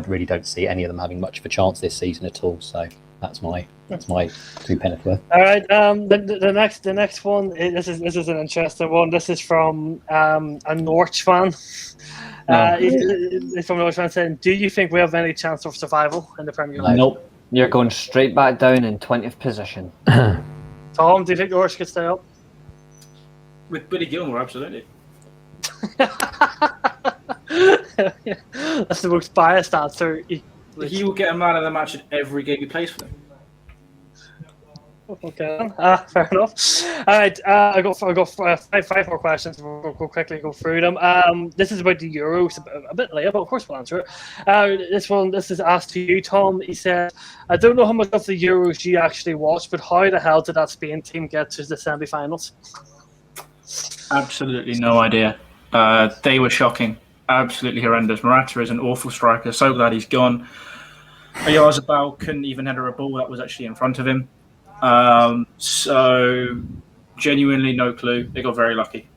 really don't see any of them having much of a chance this season at all. So that's my 2 pence worth. All right. The next one. This is an interesting one. This is from a Norwich fan. He's from Norwich fan saying, "Do you think we have any chance of survival in the Premier League?" Nope. You're going straight back down in 20th position. Tom, do you think Norwich could stay up? With Billy Gilmore, absolutely. That's the most biased answer. He will get a man of the match in every game he plays for them. Okay, fair enough. All right, I got five more questions. We'll quickly go through them. This is about the Euros, a bit later, but of course we'll answer it. This is asked to you, Tom. He said, "I don't know how much of the Euros you actually watched, but how the hell did that Spain team get to the semi-finals?" Absolutely no idea. They were shocking, absolutely horrendous. Morata is an awful striker. So glad he's gone. Oyarzabal couldn't even header a ball that was actually in front of him. So genuinely no clue. They got very lucky.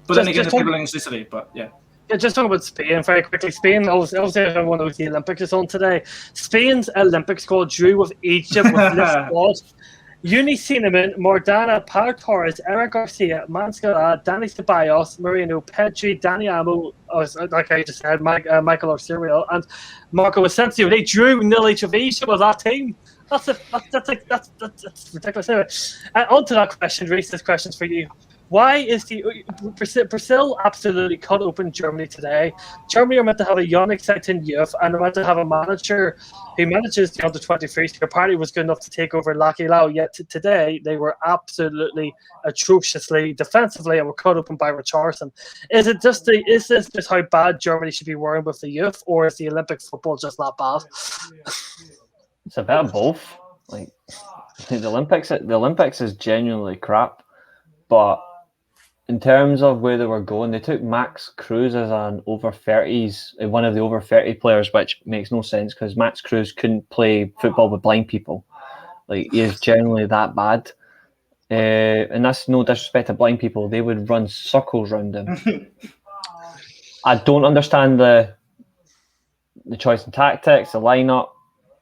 But then again, people against Italy. But yeah. Yeah, just talking about Spain very quickly. Spain, obviously everyone knows the Olympics is on today. Spain's Olympic squad drew with Egypt with this squad. Yuni Cinnamon, Mordana, Pau Torres, Eric Garcia, Manscara, Danny Ceballos, Marino, Pedri, Dani Amo, like I just said, Michael Arcerio, and Marco Asensio. They drew nil each of Egypt with that team. That's ridiculous. Anyway, on to that question, Reece. This question's for you. Why is Brazil absolutely cut open Germany today? Germany are meant to have a young, exciting youth, and they're meant to have a manager who manages the under-23s, who apparently was good enough to take over Lucky Lau. Yet today, they were absolutely atrociously defensively and were cut open by Richarlison. Is this just how bad Germany should be worrying with the youth, or is the Olympic football just that bad? It's a bit of both. Like the Olympics is genuinely crap, but in terms of where they were going, they took Max Cruz as an over 30s, one of the over 30 players, which makes no sense because Max Cruz couldn't play football with blind people. Like, he is generally that bad. And that's no disrespect to blind people. They would run circles around him. I don't understand the choice in tactics, the lineup.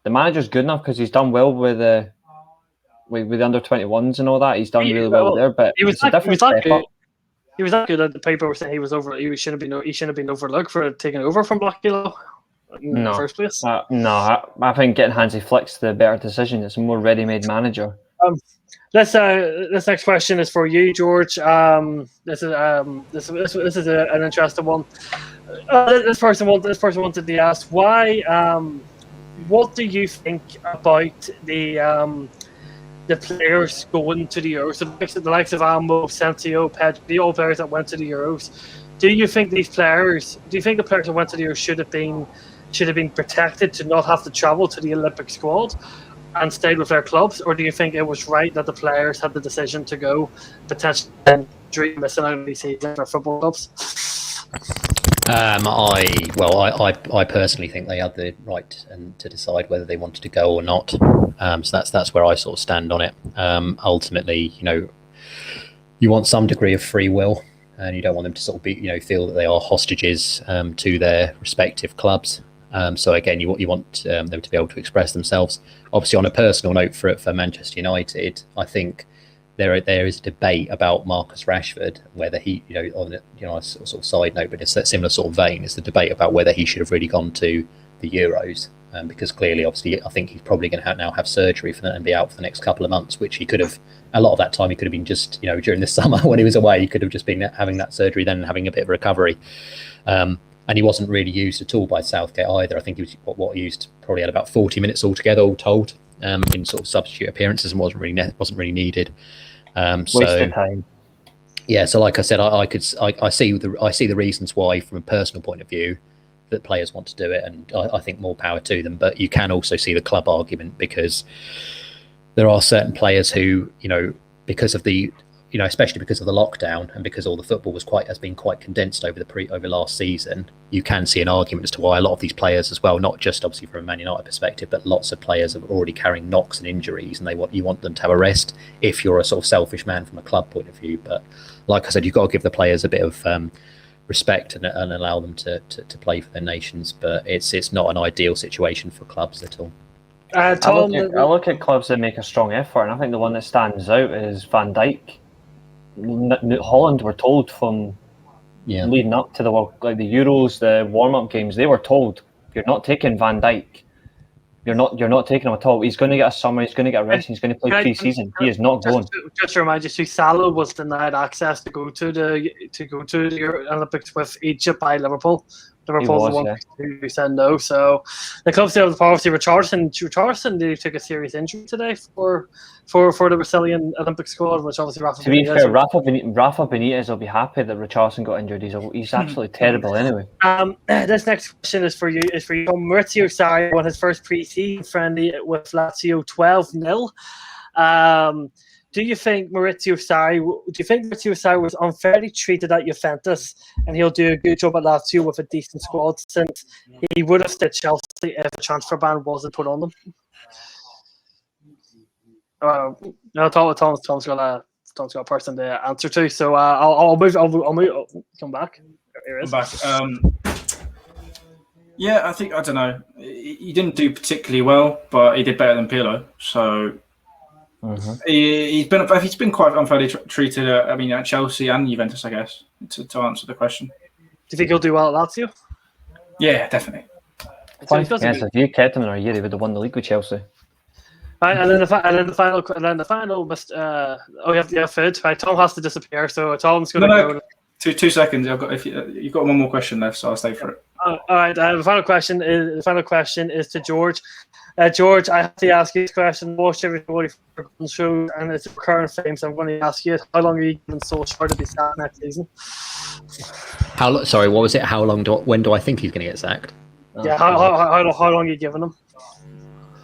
The manager's good enough because he's done well with the under-21s and all that. He's done really well there, but he was it's a different step up. He was that good that the people were saying he shouldn't have been overlooked for taking over from Lucky Lau in the first place. I think getting Hansi Flick's the better decision. It's a more ready-made manager. This next question is for you, George. This is an interesting one. This person wanted to ask why. What do you think about the players going to the Euros? The likes of Amo, Sensio, Pedri, all players that went to the Euros. Do you think the players that went to the Euros should have been protected to not have to travel to the Olympic squad and stayed with their clubs, or do you think it was right that the players had the decision to go, potentially missing out on these seasons for football clubs? I personally think they had the right to decide whether they wanted to go or not. So that's where I sort of stand on it. Ultimately, you want some degree of free will, and you don't want them to sort of be, feel that they are hostages to their respective clubs. So again, you want them to be able to express themselves. Obviously, on a personal note for Manchester United, I think there is a debate about Marcus Rashford, whether he, on a sort of side note, but it's that similar sort of vein. It's the debate about whether he should have really gone to the Euros. because clearly, obviously, I think he's probably going to now have surgery for that and be out for the next couple of months, which he could have. A lot of that time, he could have been just, during the summer when he was away, he could have just been having that surgery, then having a bit of recovery. And he wasn't really used at all by Southgate either. I think he was what used probably had about 40 minutes altogether, all told, in sort of substitute appearances, and wasn't really needed. Wasted time. Yeah, so like I said, I see the reasons why, from a personal point of view, that players want to do it, and I think more power to them. But you can also see the club argument, because there are certain players who, because of the, especially because of the lockdown and because all the football has been quite condensed over last season, you can see an argument as to why a lot of these players as well, not just obviously from a Man United perspective, but lots of players are already carrying knocks and injuries, and you want them to have a rest if you're a sort of selfish man from a club point of view. But like I said, you've got to give the players a bit of respect and allow them to play for their nations. But it's not an ideal situation for clubs at all. Tom, I look at clubs that make a strong effort, and I think the one that stands out is Van Dijk. Holland were told from leading up to the Euros, the warm-up games, they were told, you're not taking Van Dijk. You're not taking him at all. He's going to get a summer. He's going to get a rest. He's going to play pre-season. He is not going. Just to remind you, Salah was denied access to go to the Olympics with Egypt by Liverpool. Liverpool the one who said no. So the club still have the policy. Richarlison, they took a serious injury today for the Brazilian Olympic squad, which obviously Rafa. To be fair, Rafa Benitez will be happy that Richarlison got injured. He's absolutely terrible anyway. This next question is for you. Maurizio Sarri won his first pre-season friendly with Lazio 12-0. Do you think Maurizio Sarri was unfairly treated at Juventus, and he'll do a good job at Lazio with a decent squad, since he would have stayed Chelsea if a transfer ban wasn't put on them? No, Tom's got a person to answer to, so I'll move. Come back. Here it is. Yeah, I don't know. He didn't do particularly well, but he did better than Pirlo. So he's been quite unfairly treated. At Chelsea and Juventus, I guess. To answer the question. Do you think he'll do well at Lazio? Yeah, definitely. Yes, if you kept him in a year, he would have won the league with Chelsea. Right, and then the final. We have food. Right, Tom has to disappear, so Tom's going to go. 2 seconds. You've got one more question left, so I'll stay for it. All right. The final question is to George. George, I have to ask you this question. Watch everybody for the show, and it's a recurrent theme. So I'm going to ask you: how long are you giving Solskjaer to be sacked next season? Sorry, what was it? When do I think he's going to get sacked? Yeah, how long are you giving him?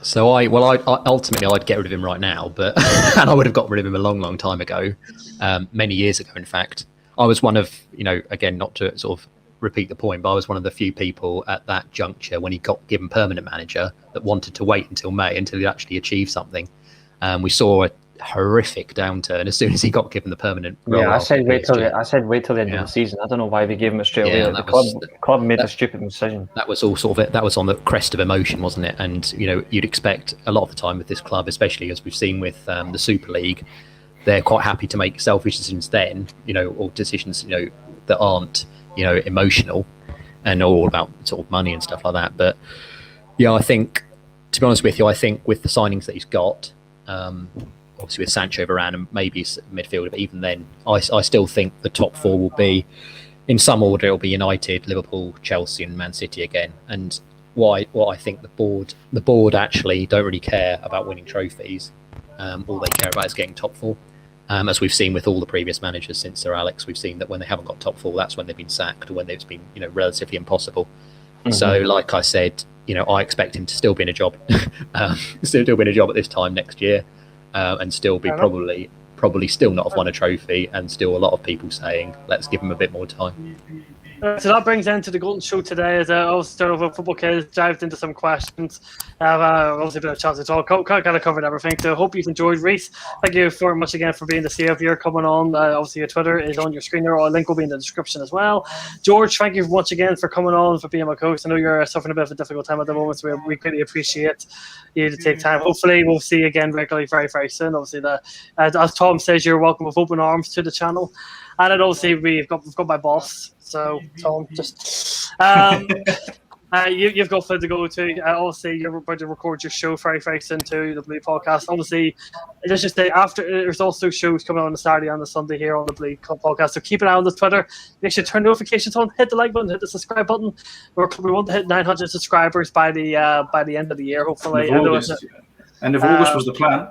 So I ultimately I'd get rid of him right now, but and I would have got rid of him a long time ago, many years ago. In fact, I was one of, again, not to sort of repeat the point, but I was one of the few people at that juncture when he got given permanent manager that wanted to wait until May until he actually achieved something. We saw a horrific downturn as soon as he got given the permanent role. Yeah, I said wait till the end of the season. I don't know why they gave him it straight away. The club made a stupid decision. That was all sort of it. That was on the crest of emotion, wasn't it? And you'd expect a lot of the time with this club, especially as we've seen with the Super League, they're quite happy to make selfish decisions then, or decisions that aren't emotional and all about sort of money and stuff like that. But yeah, I think, to be honest with you, I think with the signings that he's got, obviously with Sancho, Varane, and maybe midfielder, but even then, I still think the top four will be, in some order, it'll be United, Liverpool, Chelsea, and Man City again. And what I think the board actually don't really care about winning trophies. All they care about is getting top four. As we've seen with all the previous managers since Sir Alex, we've seen that when they haven't got top four, that's when they've been sacked, or when it's been relatively impossible. So, like I said, I expect him to still be in a job, still be in a job at this time next year, and still be probably still not have won a trophy, and still a lot of people saying, let's give him a bit more time. So that brings end to the Golden Show today. As I also started over Football Kids, dived into some questions. Obviously been a chance to talk. Kind of covered everything. So I hope you've enjoyed. Reese, thank you very much again for being the savior coming on. Obviously your Twitter is on your screen there. A link will be in the description as well. George, thank you once again for coming on, for being my host. I know you're suffering a bit of a difficult time at the moment, so we really appreciate you to take time. Hopefully we'll see you again regularly very, very soon. Obviously, as Tom says, you're welcome with open arms to the channel. And then obviously we've got my boss. So Tom, just You've got further to go to. Obviously, you're about to record your show very, very soon too, the Bleed podcast. Obviously, let's just say after there's also shows coming on the Saturday and the Sunday here on the Bleed podcast. So keep an eye on the Twitter. Make sure to turn notifications on. Hit the like button. Hit the subscribe button. We want to hit 900 subscribers by the end of the year, hopefully. End of August was the plan.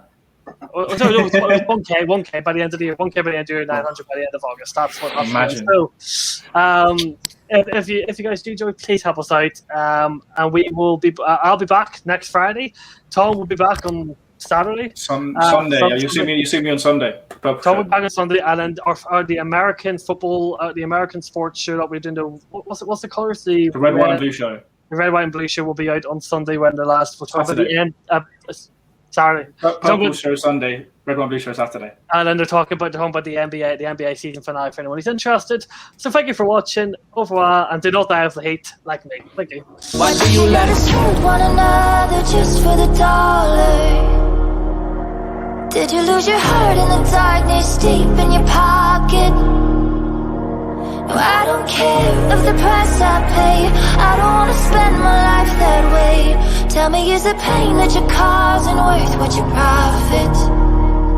Sorry, no, it was 1K by the end of the year. 1K by the end of the year, 900 by the end of August. That's what I'm Imagine. So, if you guys do enjoy, please help us out. And we will be. I'll be back next Friday. Tom will be back on Saturday. Sunday. You see me on Sunday. Tom will be back on Sunday, and then the American football, the American sports show that we're doing. What's the colours? The red, white, and blue show. The red, white, and blue show will be out on Sunday when the last. Saturday. Saturday. Purple show Sunday, red, white, and blue show Saturday. And then they're talking about the NBA season finale for anyone who's interested. So thank you for watching. Au revoir, and do not die of the heat like me. Thank you. Why do you let us hurt one another just for the dollar? Did you lose your heart in the darkness deep in your pocket? No, I don't care of the price I pay. I don't wanna spend my life that way. Tell me, is the pain that you're causing worth what you profit?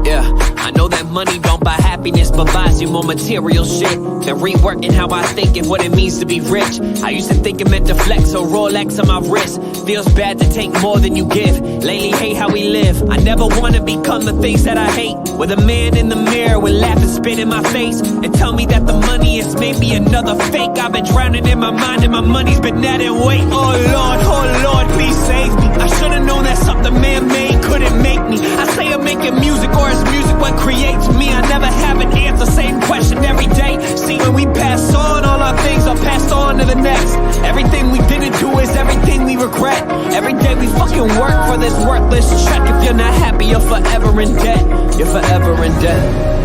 Yeah, I know that money don't buy happiness, but buys you more material shit. Been reworking how I think and what it means to be rich. I used to think it meant to flex, so Rolex on my wrist. Feels bad to take more than you give. Lately hate how we live. I never wanna become the things that I hate. With a man in the mirror with laugh and spit in my face and tell me that the money is maybe another fake. I've been drowning in my mind and my money's been adding weight. Oh Lord, please save me. I should've known that something man-made couldn't make me. I say I'm making music, or is music what creates me? I never have an answer, same question every day. See, when we pass on, all our things are passed on to the next. Everything we didn't do is everything we regret. Every day we fucking work for this worthless check. If you're not happy, you're forever in debt. You're forever in debt.